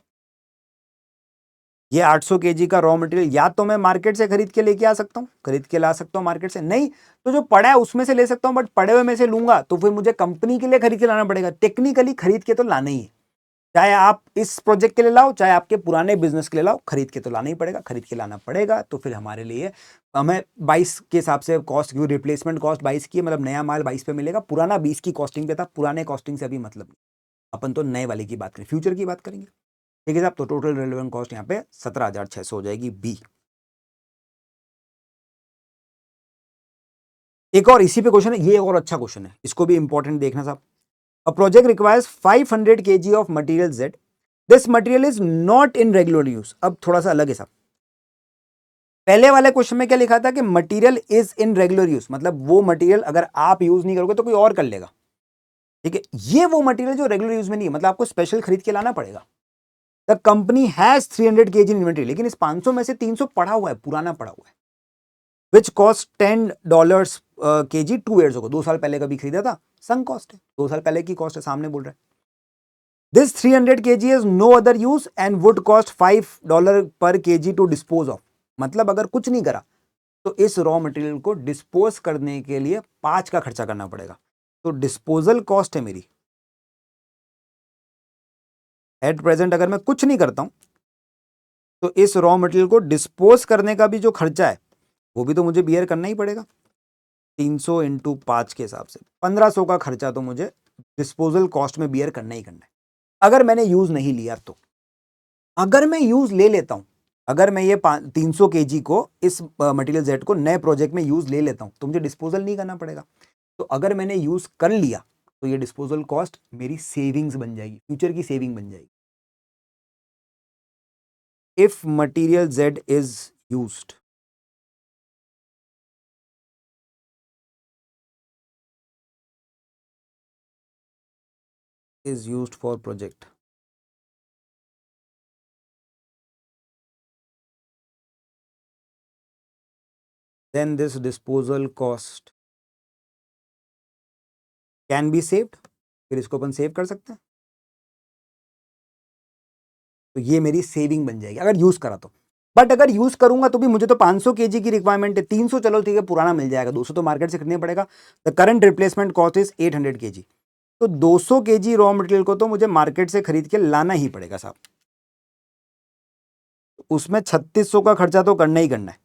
ये 800 केजी का रॉ मटेरियल या तो मैं मार्केट से खरीद के लेके आ सकता हूं, खरीद के ला सकता हूं मार्केट से, नहीं तो जो पड़ा है उसमें से ले सकता हूं, बट पड़े हुए में से लूंगा तो फिर मुझे कंपनी के लिए खरीद के लाना पड़ेगा। टेक्निकली खरीद के तो लाना ही है, चाहे आप इस प्रोजेक्ट के लिए लाओ चाहे आपके पुराने बिजनेस के लिए लाओ, खरीद के तो लाना ही पड़ेगा। खरीद के लाना पड़ेगा तो फिर हमारे लिए हमें 22 के हिसाब से कॉस्ट, क्योंकि रिप्लेसमेंट कॉस्ट 22 की है, मतलब नया माल 22 पे मिलेगा, पुराना 20 की कॉस्टिंग पे था। पुराने कॉस्टिंग से अभी मतलब नहीं, अपन तो नए वाले की बात करें, फ्यूचर की बात करेंगे। ठीक है साहब, तो टोटल रिलेवेंट कॉस्ट यहाँ पे 17,600 हो जाएगी बी। एक और इसी पे क्वेश्चन है, ये और अच्छा क्वेश्चन है, इसको भी इंपॉर्टेंट देखना साहब। A project requires 500 kg of material Z. This material is not in regular use. अब थोड़ा सा अलग है साहब। पहले वाले क्वेश्चन में क्या लिखा था कि material is in regular use, मतलब वो मटेरियल अगर आप यूज नहीं करोगे तो कोई और कर लेगा। ठीक है, ये वो मटेरियल जो रेगुलर यूज में नहीं है, मतलब आपको स्पेशल खरीद के लाना पड़ेगा। The company has 300 kg in inventory, लेकिन इस 500 में से 300 पड़ा हुआ है, पुराना पड़ा हुआ है, which cost $10 kg 2 years ago। 2 साल पहले कभी खरीदा था, संक कॉस्ट है, 2 साल पहले की कॉस्ट है, सामने बोल रहा है। This 300 kg has no other use and would cost $5 per kg to dispose of। मतलब अगर कुछ नहीं करा तो इस रॉ मटेरियल को डिस्पोज करने के लिए 5 का खर्चा करना पड़ेगा। तो डिस्पोजल कॉस्ट है मेरी एट प्रेजेंट, अगर मैं कुछ नहीं करता हूं तो इस रॉ मटेरियल को डिस्पोज करने का भी जो खर्चा है वो भी तो मुझे बियर करना ही पड़ेगा। 300 इंटू 5 के हिसाब से 1500 का खर्चा तो मुझे डिस्पोजल कॉस्ट में बियर करना ही करना है, अगर मैंने यूज नहीं लिया तो। अगर मैं यूज ले लेता हूं, अगर मैं ये 300 केजी को इस मटेरियल जेड को नए प्रोजेक्ट में यूज ले लेता हूं तो मुझे डिस्पोजल नहीं करना पड़ेगा। तो अगर मैंने यूज कर लिया तो ये डिस्पोजल कॉस्ट मेरी सेविंग्स बन जाएगी, फ्यूचर की सेविंग बन जाएगी। if material Z is used, for project, then this disposal cost can be saved. फिर इसको अपन सेव कर सकते हैं, तो ये मेरी सेविंग बन जाएगी अगर यूज करा तो। बट अगर यूज करूंगा तो भी मुझे तो 500 केजी की रिक्वायरमेंट है, 300 चलो ठीक है पुराना मिल जाएगा, 200 तो मार्केट से खरीदना पड़ेगा। The current replacement cost is 800 KG, तो 200 केजी रॉ मटेरियल को तो मुझे मार्केट से खरीद के लाना ही पड़ेगा साहब, उसमें 3600 का खर्चा तो करना ही करना है,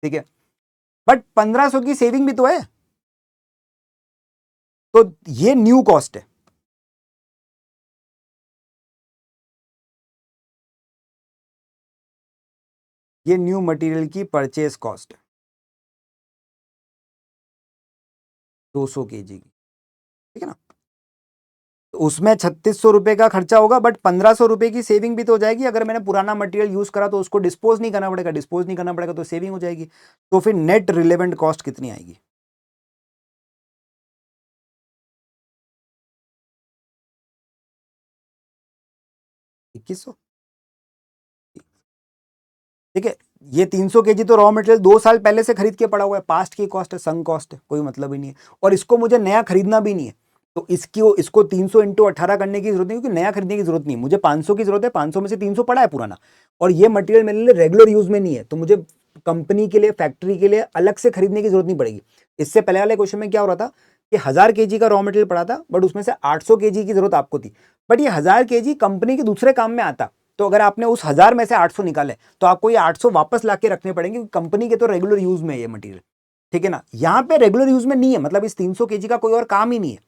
ठीक है। बट 1500 की सेविंग भी तो है, तो ये न्यू कॉस्ट है। ये न्यू मटेरियल की परचेज कॉस्ट है 200 केजी की, ठीक है ना। तो उसमें 3600 रुपए का खर्चा होगा, बट 1500 रुपए की सेविंग भी तो हो जाएगी। अगर मैंने पुराना मटेरियल यूज करा तो उसको डिस्पोज नहीं करना पड़ेगा, डिस्पोज नहीं करना पड़ेगा तो सेविंग हो जाएगी। तो फिर नेट रिलेवेंट कॉस्ट कितनी आएगी? 2100, ठीक है। ये 300 केजी तो रॉ मटेरियल 2 साल पहले से खरीद के पड़ा हुआ है, पास्ट की कॉस्ट है, संक कॉस्ट है, कोई मतलब ही नहीं है। और इसको मुझे नया खरीदना भी नहीं है, तो इसको 300 इंटू 18 करने की जरूरत नहीं, क्योंकि नया खरीदने की जरूरत नहीं, मुझे 500 की जरूरत है, 500 में से 300 पड़ा है पुराना, और ये मटेरियल मेरे लिए रेगुलर यूज में नहीं है, तो मुझे कंपनी के लिए, फैक्ट्री के लिए अलग से खरीदने की जरूरत नहीं पड़ेगी। इससे पहले वाले क्वेश्चन में क्या हो रहा था कि 1000 केजी का रॉ मटेरियल पड़ा था, बट उसमें से 800 केजी की जरूरत आपको थी, बट ये 1000 केजी कंपनी के दूसरे काम में आता, तो अगर आपने उस 1000 में से 800 निकाले तो आपको ये 800 वापस लाके रखने पड़ेंगे, कंपनी के तो रेगुलर यूज में है ये मटेरियल, ठीक है ना। यहां पे रेगुलर यूज में नहीं है, मतलब इस 300 केजी का कोई और काम ही नहीं है,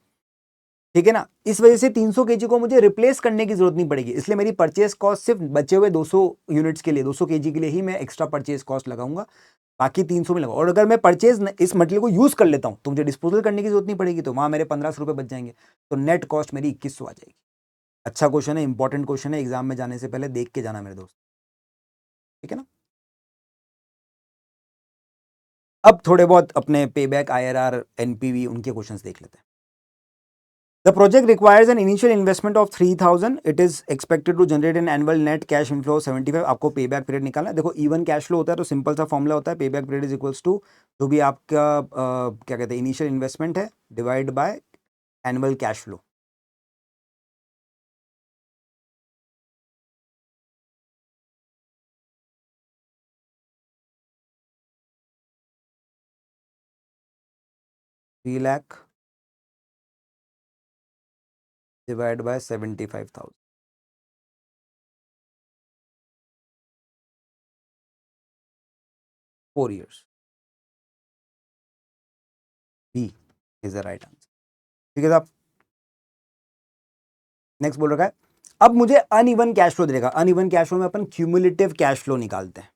ठीक है ना। इस वजह से 300 केजी को मुझे रिप्लेस करने की जरूरत नहीं पड़ेगी, इसलिए मेरी परचेस कॉस्ट सिर्फ बचे हुए 200 यूनिट्स के लिए, 200 केजी के लिए ही मैं एक्स्ट्रा परचेस कॉस्ट लगाऊंगा, बाकी 300 में लगाऊंगा। और अगर मैं परचेज इस मटेरियल को यूज कर लेता हूं तो मुझे डिस्पोजल करने की जरूरत नहीं पड़ेगी, तो वहां मेरे 1500 रुपए बच जाएंगे, तो नेट कॉस्ट मेरी 2100 आ जाएगी। अच्छा क्वेश्चन है, इंपॉर्टेंट क्वेश्चन है, एग्जाम में जाने से पहले देख के जाना मेरे दोस्त, ठीक है ना। अब थोड़े बहुत अपने पे बैक, IRR, NPV उनके क्वेश्चंस देख लेते हैं। The project requires an initial investment of 3000. It is expected to generate an annual net cash inflow of 75. आपको पे बैक पीरियड निकालना है। देखो इवन कैश फ्लो होता है तो सिंपल सा फॉर्मूला होता है, pay back period is equals to जो भी आपका क्या कहते हैं इनिशियल इन्वेस्टमेंट है divide by annual cash flow. Three lakh divide by 75,000, 4 years, B is the right answer, ठीक है साहब। नेक्स्ट बोल रखा है, अब मुझे अनइवन कैश फ्लो देगा। अनइवन कैश फ्लो में अपन क्यूमुलेटिव कैश फ्लो निकालते हैं,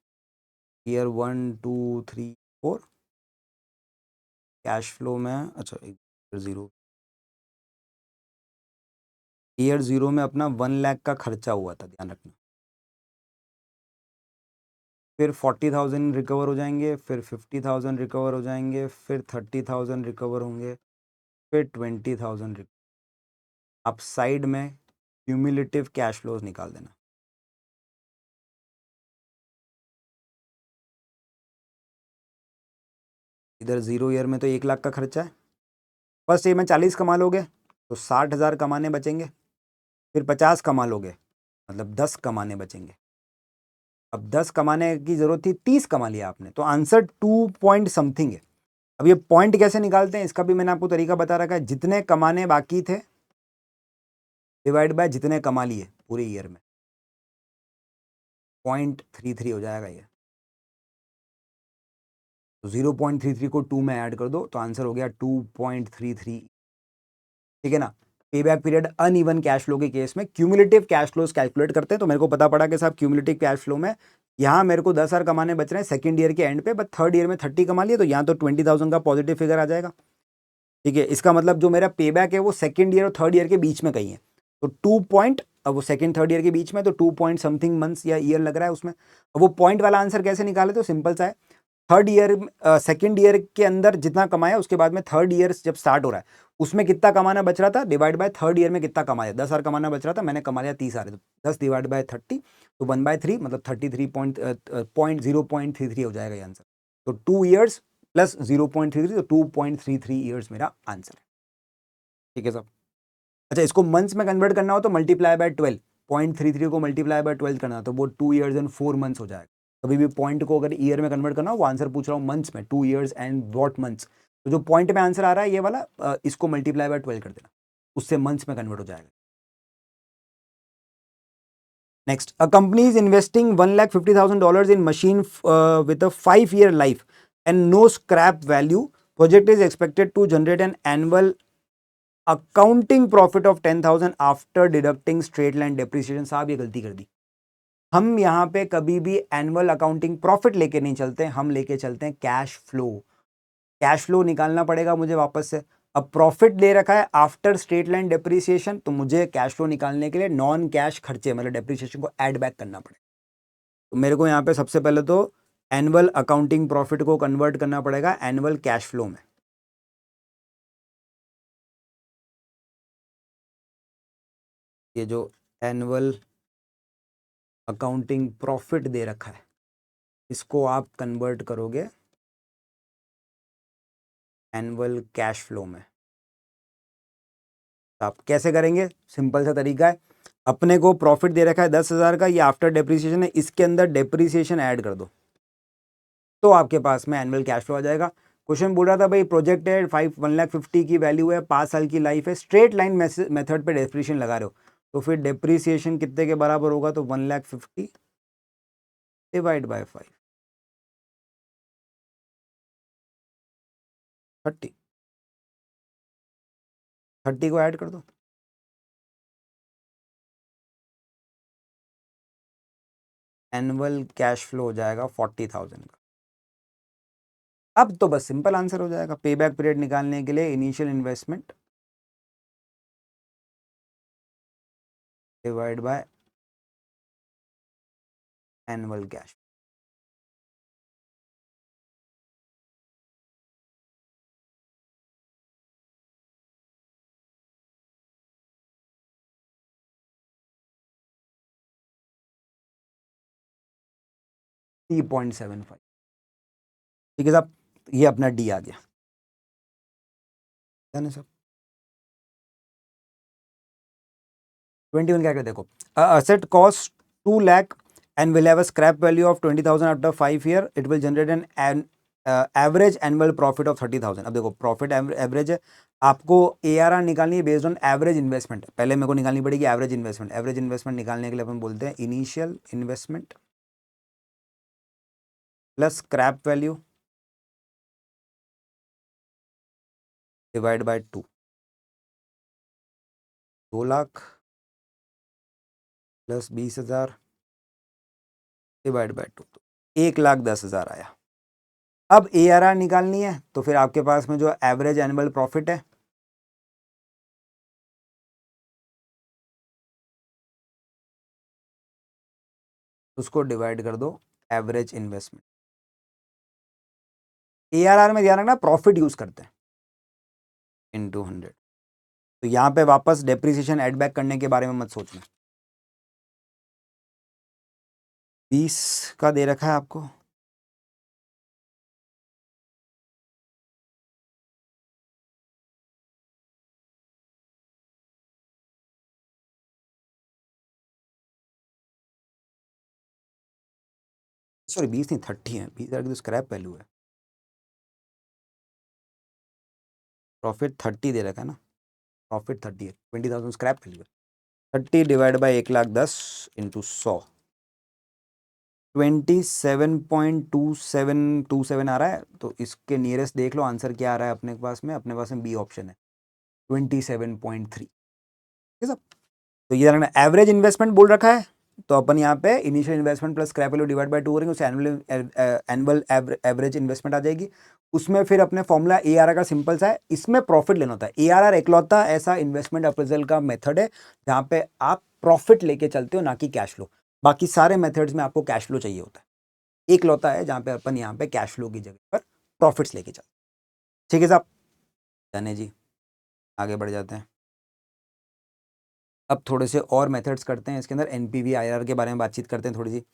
ईयर 1 2 3 4 कैश फ्लो में। अच्छा जीरो, ईयर 0 में अपना 1 लाख का खर्चा हुआ था, ध्यान रखना। फिर 40,000 रिकवर हो जाएंगे, फिर 50,000 रिकवर हो जाएंगे, फिर 30,000 रिकवर होंगे, फिर 20,000 आप साइड में क्यूमुलेटिव कैश फ्लोज निकाल देना। इधर 0 ईयर में तो 1 लाख का खर्चा है, फर्स्ट ईयर में 40 कमा लोगे तो 60,000 कमाने बचेंगे, फिर 50 कमा लोगे मतलब 10 कमाने बचेंगे। अब 10 कमाने की जरूरत थी, 30 कमा लिया आपने, तो आंसर 2 पॉइंट समथिंग है। अब ये पॉइंट कैसे निकालते हैं इसका भी मैंने आपको तरीका बता रखा है, जितने कमाने बाकी थे डिवाइड बाय जितने कमा लिए पूरे ईयर में, 0.33 हो जाएगा ये। तो 0.33 को 2 में ऐड कर दो तो आंसर हो गया 2.33, ठीक है ना। पे back period uneven cash flow के केस में क्यूमुलेटिव कैश फ्लोज कैलकुलेट करते हैं, तो मेरे को पता पड़ा कि साहब क्यूमुलेटिव कैश फ्लो में यहाँ मेरे को 10,000 कमाने बच रहे हैं सेकंड ईयर के एंड पे, बट थर्ड ईयर में 30 कमा लिए, तो यहाँ तो 20,000 का पॉजिटिव फिगर आ जाएगा, ठीक है। इसका मतलब जो मेरा पे बैक है वो सेकंड ईयर और थर्ड ईयर के बीच में कहीं है, तो अब वो सेकंड थर्ड ईयर के बीच में, तो 2 पॉइंट समथिंग मंथ्स या ईयर लग रहा है उसमें। अब वो पॉइंट वाला आंसर कैसे निकाले, तो सिंपल सा है, थर्ड ईयर सेकंड ईयर के अंदर जितना कमाया, उसके बाद में थर्ड ईयर जब स्टार्ट हो रहा है उसमें कितना कमाना बच रहा था, डिवाइड बाय थर्ड ईयर में कितना कमाया, 10,000 कमाना बच रहा था, मैंने कमा लिया 30,000, तो 10 डिवाइड बाय 30, तो 1/3 मतलब 33.033 हो जाएगा ये आंसर। तो 2 ईयर्स प्लस 0.33, तो 2.33 ईयर्स मेरा आंसर है। ठीक है साहब। अच्छा, इसको मंथ्स में कन्वर्ट करना हो तो मल्टीप्लाई बाय 12, 0.33 को मल्टीप्लाई बाय 12 करना, तो वो 2 ईयर्स एंड 4 मंथ्स हो जाएगा। कभी भी पॉइंट को अगर ईयर में कन्वर्ट करना हो, वो आंसर पूछ रहा हूँ मंथ्स में, 2 ईयर्स एंड व्हाट मंथ्स, तो जो पॉइंट में आंसर आ रहा है ये वाला, इसको मल्टीप्लाई बाय 12 कर देना, उससे मंथ्स में कन्वर्ट हो जाएगा। Next, a company is investing $150,000 in machine with a 5-year life and no scrap value. Project is expected to generate an annual accounting profit of 10,000 after deducting straight line depreciation. साहब ये गलती कर दी, हम यहाँ पे कभी भी एनुअल अकाउंटिंग प्रॉफिट लेके नहीं चलते, हम लेके चलते हैं कैश फ्लो। कैश फ्लो निकालना पड़ेगा मुझे वापस से। अब प्रॉफिट ले रखा है आफ्टर स्ट्रेट लाइन डेप्रिसिएशन, तो मुझे कैश फ्लो निकालने के लिए नॉन कैश खर्चे मतलब डेप्रिसिएशन को ऐड बैक करना पड़ेगा। तो मेरे को यहाँ पे सबसे पहले तो एनुअल अकाउंटिंग प्रॉफिट को कन्वर्ट करना पड़ेगा एनुअल कैश फ्लो में। ये जो एनुअल अकाउंटिंग प्रॉफिट दे रखा है, इसको आप कन्वर्ट करोगे एनुअल कैश फ्लो में। तो आप कैसे करेंगे, सिंपल सा तरीका है, अपने को प्रॉफिट दे रखा है 10,000 का, ये आफ्टर डेप्रिसिएशन है, इसके अंदर डेप्रिसिएशन ऐड कर दो, तो आपके पास में एनुअल कैश फ्लो आ जाएगा। क्वेश्चन बोल रहा था भाई प्रोजेक्ट है 1,50,000 की वैल्यू है, 5 साल की लाइफ है, स्ट्रेट लाइन मेथड पे डेप्रिसिएशन लगा रहे हो, तो फिर डेप्रिसिएशन कितने के बराबर होगा, तो 1,50,000 डिवाइड बाय 5, 30 को ऐड कर दो, एनुअल कैश फ्लो हो जाएगा 40,000 का। अब तो बस सिंपल आंसर हो जाएगा, पे बैक पीरियड निकालने के लिए initial investment divide by annual cash. $3.75। ठीक है साहब, ये अपना डी आ गया है ना साहब। 21 क्या कहते, देखो, asset cost 2 lakh and will have a scrap value of 20,000 after 5 year, it will generate an average annual profit of 30,000। अब देखो प्रॉफिट एवरेज है, आपको ARR निकालनी है बेस्ड ऑन एवरेज इन्वेस्टमेंट, पहले मेरे को निकालनी पड़ेगी एवरेज इन्वेस्टमेंट। एवरेज इन्वेस्टमेंट निकालने के लिए अपन बोलते हैं initial investment plus scrap value divide by 2 lakh plus 20,000 divide by 2, तो 1,10,000 आया। अब ARR निकालनी है, तो फिर आपके पास में जो एवरेज एनुअल प्रॉफिट है, उसको डिवाइड कर दो एवरेज इन्वेस्टमेंट। ARR में ध्यान रखना प्रॉफिट यूज करते हैं, इनटू 100। तो यहां पे वापस डेप्रिसिएशन एड बैक करने के बारे में मत सोचना। 20 का दे रखा है आपको, सॉरी 20 नहीं 30 है, 20,000 की तो स्क्रैप वैल्यू है, प्रॉफिट 30 दे रखा है ना, प्रॉफिट 30 है, 20,000 स्क्रैप वैल्यू है। 30 डिवाइड बाई 1,10,000 इंटू 100, 27.2727 आ रहा है। तो इसके नियरेस्ट देख लो आंसर क्या आ रहा है अपने पास में, अपने पास में बी ऑप्शन है 27.3। ठीक है सब। तो ये एवरेज इन्वेस्टमेंट बोल रखा है, तो अपन यहाँ पे initial investment plus scrap value divide by 2 करेंगे, उससे एनुअल एवरेज इन्वेस्टमेंट आ जाएगी। उसमें फिर अपने फॉर्मूला ARR का सिंपल सा है, इसमें प्रॉफिट लेना होता है। ARR इकलौता ऐसा इन्वेस्टमेंट अप्रेजल का मेथड है जहाँ पे आप प्रॉफिट लेके चलते हो, ना कि कैश फ्लो। बाकी सारे मेथड्स में आपको कैश फ्लो चाहिए होता है, एक लौता है जहाँ पे अपन यहाँ पे कैश फ्लो की जगह पर प्रॉफिट्स लेके चलते हैं। ठीक है साहब, जाने जी, आगे बढ़ जाते हैं। अब थोड़े से और मेथड्स करते हैं इसके अंदर, एनपीवी आईआरआर के बारे में बातचीत करते हैं थोड़ी सी।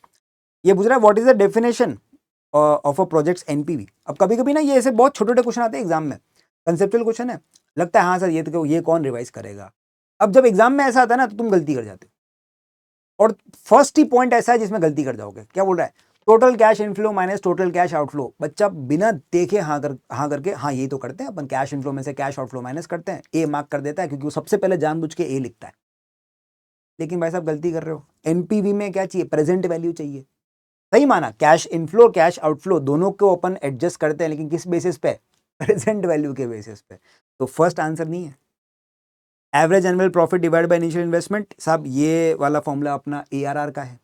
ये पूछ रहा है what is the definition of a projects NPV. अब कभी कभी ना ये ऐसे बहुत छोटे छोटे क्वेश्चन आते हैं एग्जाम में, कंसेप्चुअल क्वेश्चन है, लगता है हाँ सर ये कौन रिवाइज करेगा। अब जब एग्जाम में ऐसा आता है ना तो तुम गलती कर जाते हो, और फर्स्ट ही पॉइंट ऐसा है जिसमें गलती कर जाओगे। क्या बोल रहा है, total cash inflow minus total cash outflow. बच्चा बिना देखे हाँ करके हाँ यही तो करते हैं अपन, कैश इनफ्लो में से कैश आउटफ्लो माइनस करते हैं, ए मार्क कर देता है क्योंकि वो सबसे पहले जानबूझ के ए लिखता है। लेकिन भाई साहब गलती कर रहे हो, एनपीवी में क्या चाहिए, प्रेजेंट वैल्यू चाहिए। सही माना, कैश इनफ्लो कैश आउटफ्लो दोनों को अपन एडजस्ट करते हैं, लेकिन किस बेसिस पे, प्रेजेंट वैल्यू के बेसिस पे। तो फर्स्ट आंसर नहीं है। Average annual profit divide by initial investment, साहब ये वाला फॉर्मूला अपना एआरआर का है।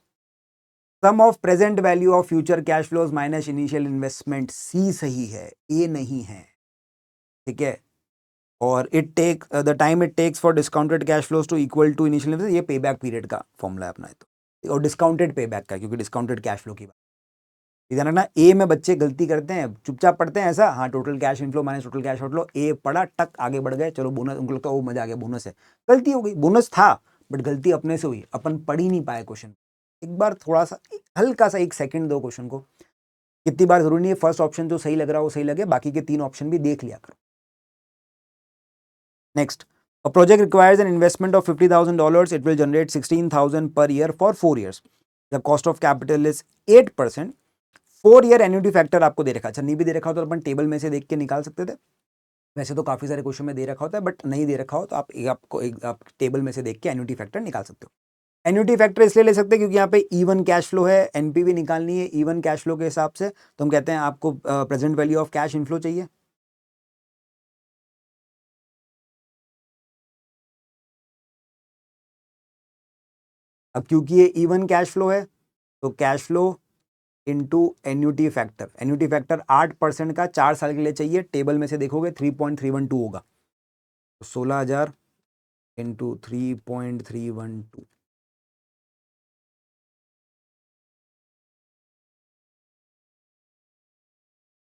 Sum of present value of future cash flows minus initial investment, C सही है, ए नहीं है। ठीक है, और it take the time it takes for discounted cash flows to equal to initial investment, ये पे बैक पीरियड का फॉर्मूला है अपना, तो और डिस्काउंटेड पे बैक का, क्योंकि डिस्काउंटेड कैश फ्लो की बात। ध्यान रखना, ए में बच्चे गलती करते हैं, चुपचाप पढ़ते हैं ऐसा, हाँ total cash inflow minus total cash outflow, A पढ़ा टक आगे बढ़ गए, चलो बोनस, उनको लगता है वो मजा आ गया, बोनस है। गलती हो गई, बोनस था बट गलती अपने से हुई, अपन पढ़ ही नहीं पाए क्वेश्चन। एक बार थोड़ा सा हल्का सा 1 सेकंड दो क्वेश्चन को, कितनी बार जरूरी नहीं है फर्स्ट ऑप्शन जो सही लग रहा है वो सही लगे, बाकी के 3 ऑप्शन भी देख लिया करो। Next, a project requires an investment of $50,000. It will generate 16,000 per year for 4 years. The cost of capital is 8%. 4 year annuity factor आपको दे रखा है। अच्छा नहीं भी दे रखा हो तो अपन टेबल में से देख के निकाल सकते थे, वैसे तो काफी सारे क्वेश्चन में दे रखा होता है, बट नहीं दे रखा हो तो आप टेबल में से देख के एन्युटी फैक्टर निकाल सकते हो। एन्युटी फैक्टर इसलिए ले सकते हैं क्योंकि यहाँ पे इवन कैश फ्लो है, एनपीवी निकालनी है इवन कैश फ्लो के हिसाब से, तो हम कहते हैं आपको present value of cash inflow चाहिए। अब क्योंकि ये इवन कैश फ्लो है तो cash flow into annuity factor, annuity factor 8% का 4 साल के लिए चाहिए, टेबल में से देखोगे 3.312 होगा, तो 16,000 इंटू 3.312,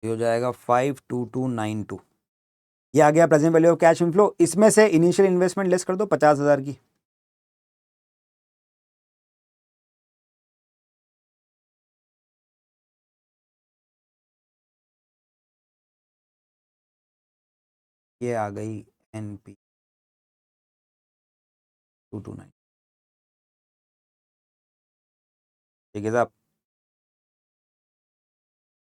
ये हो जाएगा 52292। ये आ गया present value of cash inflow. इसमें से इनिशियल इन्वेस्टमेंट लेस कर दो 50,000 की, ये आ गई एनपी 229। ठीक है साहब,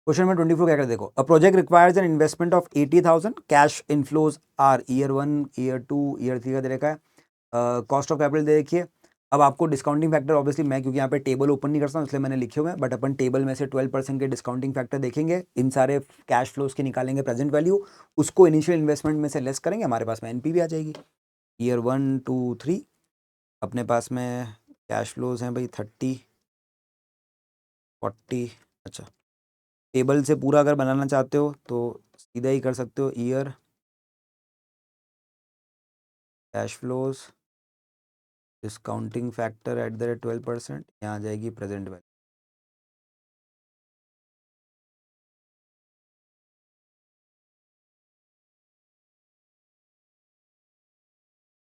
क्वेश्चन नंबर 24 क्या कर देखो, a project requires an investment of 80,000, cash inflows are year 1 year 2 year 3 का दे रखा है, कॉस्ट ऑफ कैपिटल दे देखिए। अब आपको डिस्काउंटिंग फैक्टर ऑब्वियसली, मैं क्योंकि यहाँ पे टेबल ओपन नहीं करता हूँ इसलिए मैंने लिखे हुए हैं, बट अपन टेबल में से 12% के डिस्काउंटिंग फैक्टर देखेंगे, इन सारे कैश फ्लोज के निकालेंगे प्रेजेंट वैल्यू, उसको इनिशियल इन्वेस्टमेंट में से लेस करेंगे, हमारे पास में एनपीवी आ जाएगी। ईयर 1 2 3 अपने पास में कैश फ्लोज हैं भाई 30 40। अच्छा, टेबल से पूरा अगर बनाना चाहते हो तो सीधा ही कर सकते हो, year cash flows discounting factor at the rate 12%, यहाँ आ जाएगी प्रेजेंट वैल्यू।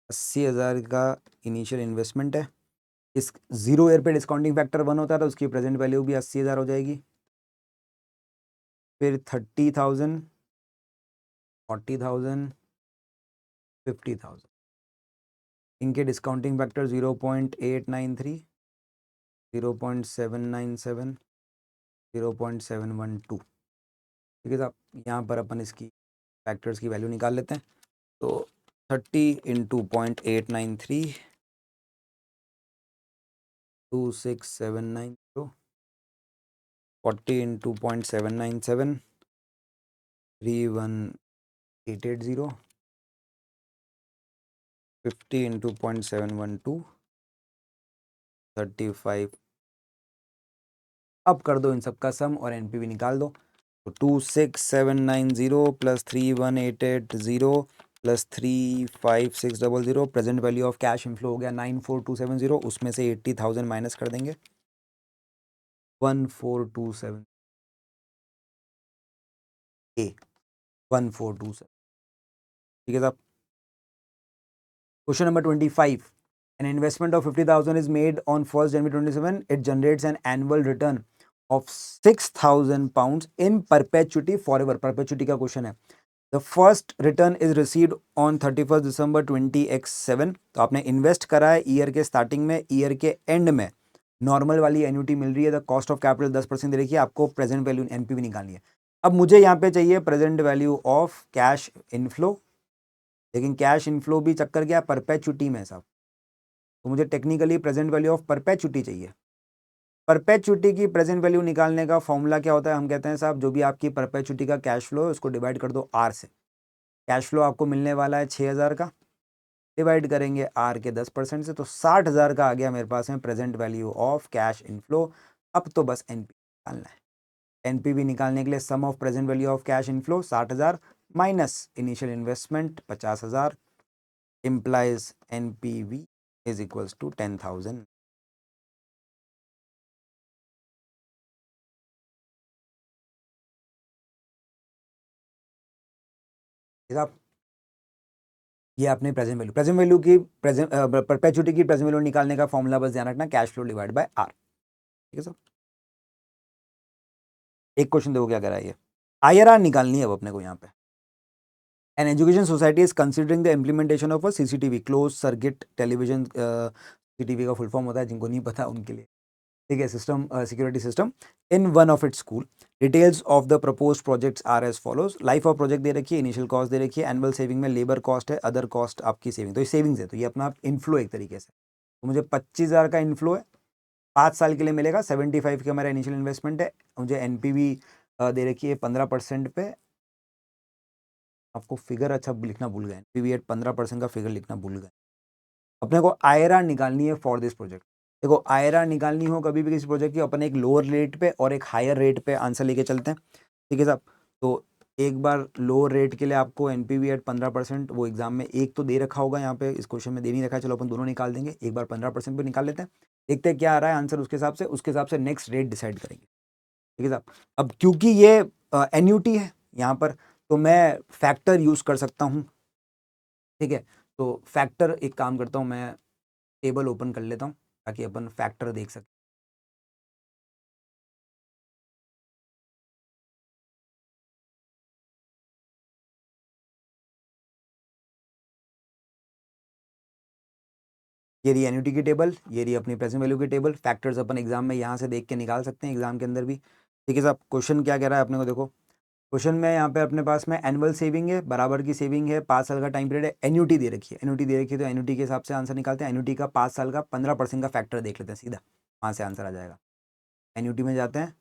80,000 का इनिशियल इन्वेस्टमेंट है, इस 0 ईयर पे डिस्काउंटिंग फैक्टर 1 होता है तो उसकी प्रेजेंट वैल्यू भी 80,000 हो जाएगी। फिर 30,000 40,000 50,000, इनके डिस्काउंटिंग फैक्टर 0.893 0.797 0.712। ठीक है साहब, यहाँ पर अपन इसकी फैक्टर्स की वैल्यू निकाल लेते हैं, तो 30 इंटू 0.893 26790, 40 इंटू 0.797 31880, 50 इंटू 0.712 35। अब कर दो इन सब का सम और एनपीवी निकाल दो, तो 26790 plus 31880 plus 35600, present value of cash inflow हो गया 94270, उसमें से 80,000 माइनस कर देंगे 1427 ए 1427। ठीक है साहब। Question number 25, an investment of 50,000 is made on 1st January 27, it generates an annual return of 6,000 pounds in perpetuity forever। perpetuity का क्वेश्चन है। The first return is received on 31st December 20x7। तो आपने invest करा है year के starting में, year के and में नॉर्मल वाली एन्युटी मिल रही है। द कॉस्ट ऑफ कैपिटल 10% दे रखी है, आपको प्रेजेंट वैल्यू एनपीवी निकालनी है। अब मुझे यहाँ पे चाहिए present value of cash inflow, लेकिन कैश इनफ्लो भी चक्कर क्या परपेचुटी में साहब, तो मुझे technically present value of perpetuity चाहिए। परपेचुटी की प्रेजेंट वैल्यू निकालने का फॉर्मूला क्या होता है, हम कहते हैं साहब जो भी आपकी परपेचुटी का कैश फ्लो है उसको डिवाइड कर दो आर से। कैश फ्लो आपको मिलने वाला है 6,000 का, डिवाइड करेंगे आर के 10% से, तो 60,000 का आ गया मेरे पास में present value of cash inflow. अब तो बस एनपी निकालना है। एनपीवी निकालने के लिए sum of present value of cash inflow 60,000 minus initial investment 50,000 implies NPV is equals to 10,000। ये आपने प्रेजेंट वैल्यू की परपेचुटी की प्रेजेंट वैल्यू निकालने का फॉर्मूला बस ध्यान रखना, cash flow divide by R. ठीक है सर। एक क्वेश्चन देखो क्या कह रहा है ये, आईआरआर निकालनी है अब अपने को यहाँ पे। An education society is considering the implementation of a CCTV, close circuit television. CCTV का फुल फॉर्म होता है, जिनको नहीं पता उनके लिए। ठीक है, system security system in one of its school. Details of the propose projects are as follows. Life of project दे रखी है, इनिशियल कॉस्ट दे रखी है, एनुअल सेविंग में लेबर कॉस्ट है, अदर कॉस्ट आपकी सेविंग, तो ये सेविंग्स है, तो ये अपना इनफ्लो एक तरीके से। तो मुझे 25,000 का इनफ्लो है, 5 साल के लिए मिलेगा। 75 का मेरा इनिशियल इन्वेस्टमेंट है। मुझे एनपीवी दे रखी है 15% पे। आपको फिगर अच्छा लिखना भूल गए, एनपीवी एट 15% का फिगर लिखना भूल गए। अपने को आईआरआर निकालनी है फॉर दिस प्रोजेक्ट। देखो आईआरआर निकालनी हो कभी भी किसी प्रोजेक्ट की, अपन एक लोअर रेट पे और एक हायर रेट पे आंसर लेके चलते हैं। ठीक है साहब। तो एक बार लोअर रेट के लिए आपको एनपीवी एट 15%, वो एग्जाम में एक तो दे रखा होगा, यहाँ पे इस क्वेश्चन में दे नहीं रखा है, चलो अपन दोनों निकाल देंगे। एक बार 15% पे निकाल लेते हैं, देखते हैं क्या आ रहा है आंसर, उसके हिसाब से नेक्स्ट रेट डिसाइड करेंगे। ठीक है साहब। अब क्योंकि ये एन्यूटी है यहाँ पर, तो मैं फैक्टर यूज कर सकता हूँ। ठीक है, तो फैक्टर एक काम करता हूँ, मैं टेबल ओपन कर लेता हूँ ताकि अपन फैक्टर देख सकें। ये रही एन्युटी की टेबल, ये रही अपनी प्रेजेंट वैल्यू की टेबल। फैक्टर्स अपन एग्जाम में यहाँ से देख के निकाल सकते हैं, एग्जाम के अंदर भी। ठीक है साहब। क्वेश्चन क्या कह रहा है अपने को, देखो क्वेश्चन में यहाँ पे अपने पास में एनुअल सेविंग है, बराबर की सेविंग है, 5 साल का टाइम पीरियड है, एन्युटी दे रखी है। एन्युटी दे रखी है तो एन्युटी के हिसाब से आंसर निकालते हैं। एन्युटी का 5 साल का 15% का फैक्टर देख लेते हैं सीधा, वहाँ से आंसर आ जाएगा। एन्युटी में जाते हैं,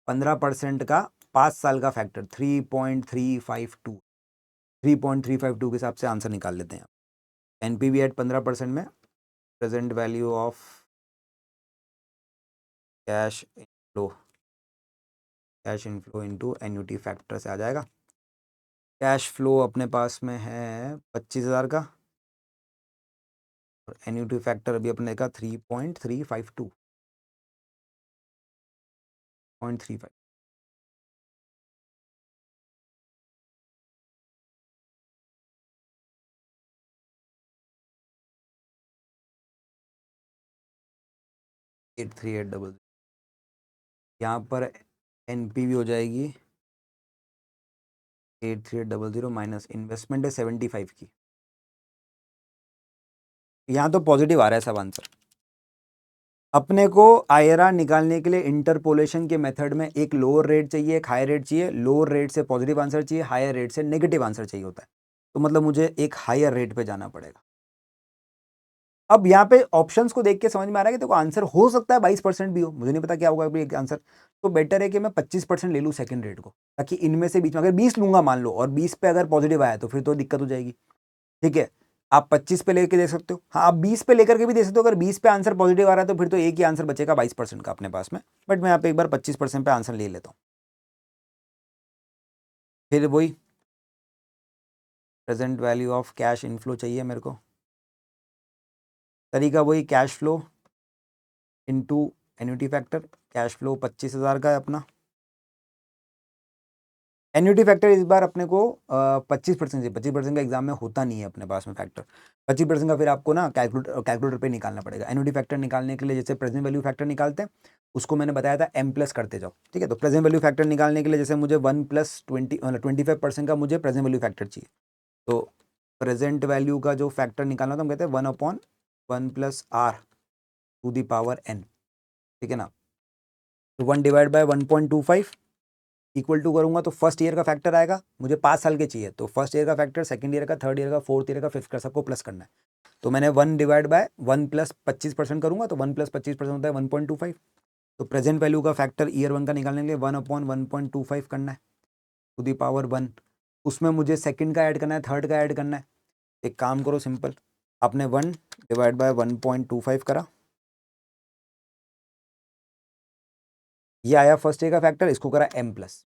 15% का 5 साल का फैक्टर 3.352, 3.352 के हिसाब से आंसर निकाल लेते हैं। एनपीवी एट 15% में present value of cash inflow, cash inflow into annuity factor से आ जाएगा। कैश फ्लो अपने पास में है 25,000 का, और एन्युटी फैक्टर अभी अपने का 3.352, 0.35। एट थ्री एट डबल, यहाँ पर एनपीवी हो जाएगी 83,800 माइनस इन्वेस्टमेंट है 75 की। यहाँ तो पॉजिटिव आ रहा है सब आंसर। अपने को आईआरआर निकालने के लिए इंटरपोलेशन के मेथड में एक लोअर रेट चाहिए, एक हायर रेट चाहिए। लोअर रेट से पॉजिटिव आंसर चाहिए, हायर रेट से नेगेटिव आंसर चाहिए होता है, तो मतलब मुझे एक हायर रेट पे जाना पड़ेगा। अब यहाँ पे ऑप्शंस को देख के समझ में आ रहा है कि देखो आंसर हो सकता है 22% भी हो, मुझे नहीं पता क्या होगा अभी एक आंसर। तो बेटर है कि मैं 25% ले लूँ सेकंड रेट को, ताकि इनमें से बीच में अगर 20 लूंगा मान लो, और 20 पे अगर पॉजिटिव आया तो फिर तो दिक्कत हो जाएगी। ठीक है, आप 25 पे लेके दे सकते हो, हाँ आप 20 पे लेकर के भी दे सकते हो। अगर 20 पे आंसर पॉजिटिव आ रहा है तो फिर तो एक ही आंसर बचेगा 22% का अपने पास में, बट मैं यहाँ पे एक बार 25% पे आंसर ले लेता हूँ। फिर वही present value of cash inflow चाहिए मेरे को। तरीका वही, cash flow into annuity factor. Cash flow 25,000 का है अपना। एन्युटी फैक्टर इस बार अपने को 25% से 25% का एग्जाम में होता नहीं है अपने पास में फैक्टर। 25% का फिर आपको ना कैलकुलेटर पे निकालना पड़ेगा। एन्युटी फैक्टर निकालने के लिए जैसे प्रेजेंट वैल्यू फैक्टर निकालते हैं, उसको मैंने बताया था एम प्लस करते जाओ, ठीक है। तो प्रेजेंट वैल्यू फैक्टर निकालने के लिए जैसे मुझे 1+20 मतलब 25% का मुझे प्रेजेंट वैल्यू फैक्टर चाहिए। तो प्रेजेंट वैल्यू का जो फैक्टर निकालना, तो हम कहते हैं 1/1+r⁴n, ठीक है ना। तो 1/1.25 इक्वल टू करूंगा तो फर्स्ट ईयर का फैक्टर आएगा, मुझे 5 साल के चाहिए, तो फर्स्ट ईयर का फैक्टर, सेकंड ईयर का, थर्ड ईयर का, फोर्थ ईयर का, फिफ्थ का, सबको प्लस करना है। तो मैंने 1/1 प्लस 25% करूंगा, तो 1 प्लस 25% होता है 1.25। तो प्रेजेंट वैल्यू का फैक्टर ईयर 1 का निकालने के लिए 1/1.25 करना है टू दी पावर 1। उसमें मुझे सेकंड का ऐड करना है, थर्ड का ऐड करना है। एक काम करो सिंपल, आपने 1/1.25 करा, ये आया फर्स्ट ईयर का फैक्टर, इसको करा m प्लस,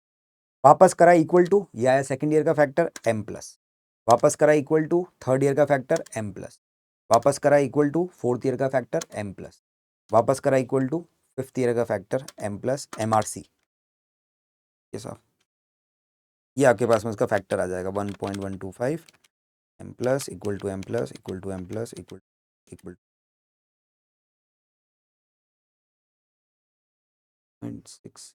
वापस करा इक्वल टू, ये आया सेकंड ईयर का फैक्टर m प्लस, वापस करा इक्वल टू थर्ड ईयर का फैक्टर m प्लस, वापस करा इक्वल टू फोर्थ ईयर का फैक्टर m प्लस, वापस करा इक्वल टू फिफ्थ ईयर का फैक्टर m प्लस MRC। ये सब ये आपके पास में उसका फैक्टर आ जाएगा 1.125 m plus equal to m plus equal to m plus equal 0.6,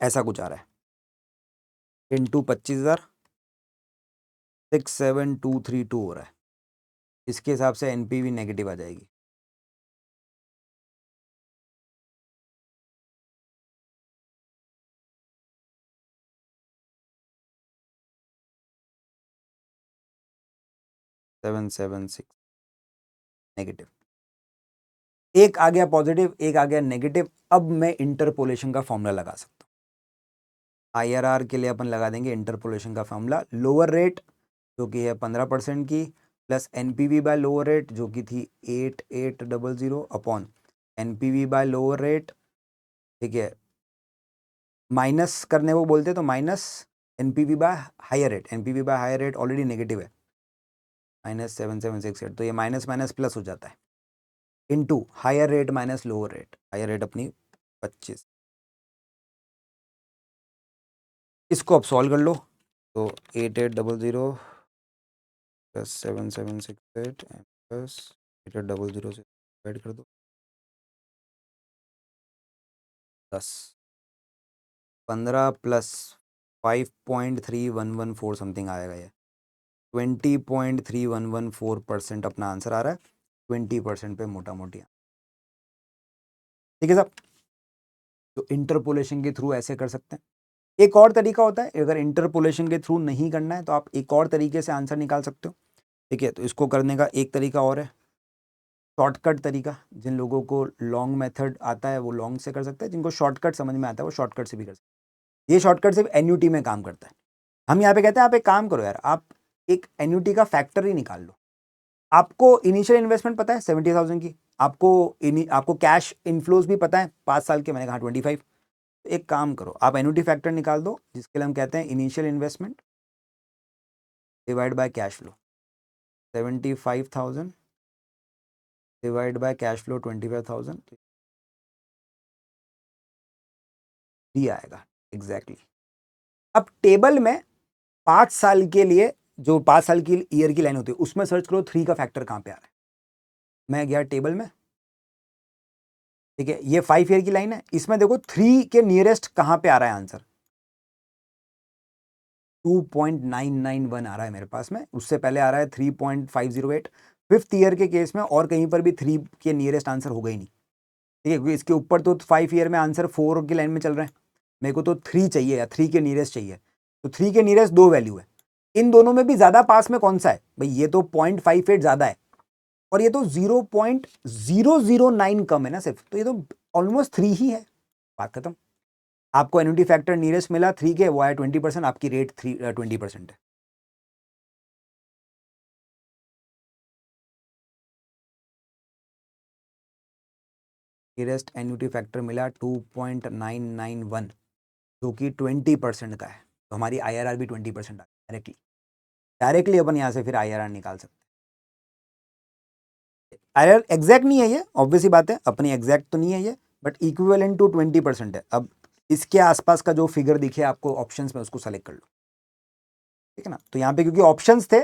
ऐसा कुछ आ रहा है, इंटू 25,000, 67232 हो रहा है। इसके हिसाब से एनपीवी नेगेटिव आ जाएगी। Seven seven six negative. एक आ गया पॉजिटिव, एक आ गया नेगेटिव। अब मैं इंटरपोलेशन का फॉर्मूला लगा सकता हूँ। आईआरआर के लिए अपन लगा देंगे इंटरपोलेशन का फॉर्मूला, लोअर रेट जो कि है 15% की, plus NPV by lower rate जो कि थी 8800 upon NPV by lower rate, ठीक है, माइनस करने को बोलते हैं तो minus NPV by higher rate. NPV by higher rate already negative है, -7768, तो ये माइनस माइनस प्लस हो जाता है, into higher rate minus lower rate. Higher rate अपनी 25। इसको अब सॉल्व कर लो, तो 8800 प्लस 7768 प्लस 8800 से डिवाइड कर दो, 10, 15 प्लस 5.3114 समथिंग आएगा, ये 20.3114% अपना आंसर आ रहा है। 20% पे मोटा मोटी, ठीक है साहब। तो इंटरपोलेशन के थ्रू ऐसे कर सकते हैं। एक और तरीका होता है, अगर इंटरपोलेशन के थ्रू नहीं करना है तो आप एक और तरीके से आंसर निकाल सकते हो, ठीक है। तो इसको करने का एक तरीका और है, शॉर्टकट तरीका। जिन लोगों को लॉन्ग मेथड आता है वो लॉन्ग से कर सकते हैं, जिनको शॉर्टकट समझ में आता है वो शॉर्टकट से भी कर सकते हैं। ये शॉर्टकट सिर्फ एन्युटी में काम करता है। हम यहाँ पे कहते हैं आप एक काम करो यार, आप एक एन्युटी का फैक्टर ही निकाल लो। आपको इनिशियल इन्वेस्टमेंट पता है 70,000 की, आपको कैश इनफ्लोज भी पता है 5 साल के, मैंने कहा 25। तो एक काम करो, आप एन्युटी फैक्टर निकाल दो, जिसके लिए हम कहते हैं initial investment divide by cash flow. 75,000 divide by cash flow 25,000, ये आएगा एग्जैक्टली। अब टेबल में 5 साल के लिए, जो 5 साल की ईयर की लाइन होती है, उसमें सर्च करो 3 का फैक्टर कहां पे आ रहा है। मैं गया टेबल में, ठीक है, ये 5 ईयर की लाइन है, इसमें देखो 3 के नियरेस्ट कहां पे आ रहा है आंसर, 2.991 आ रहा है मेरे पास में। उससे पहले आ रहा है 3.508। फिफ्थ ईयर के केस में और कहीं पर भी 3 के नियरेस्ट आंसर होगा ही नहीं, ठीक है, क्योंकि इसके ऊपर तो 5 ईयर में आंसर 4 की लाइन में चल रहे हैं। मेरे को तो 3 चाहिए या 3 के नियरेस्ट चाहिए, तो 3 के नियरेस्ट 2 वैल्यू है। इन दोनों में भी ज्यादा पास में कौन सा है भाई, ये तो 0.58 ज्यादा है और ये तो 0.009 कम है ना सिर्फ, तो ये तो ऑलमोस्ट 3 ही है, बात खत्म। आपको एन्युटी फैक्टर नियरेस्ट मिला 3 के, वो आया 20%, आपकी रेट 20% है। नियरेस्ट एन्युटी फैक्टर मिला 2.991, जो कि 20% का है। तो हमारी IRR भी 20% डायरेक्टली अपन यहाँ से फिर IRR निकाल सकते हैं। IRR एग्जैक्ट नहीं है ये, ऑब्वियसली बात है, अपनी एग्जैक्ट तो नहीं है ये, बट इक्विवेलेंट टू 20% है। अब इसके आसपास का जो फिगर दिखे आपको ऑप्शंस में, उसको सेलेक्ट कर लो, ठीक है ना। तो यहाँ पे क्योंकि ऑप्शंस थे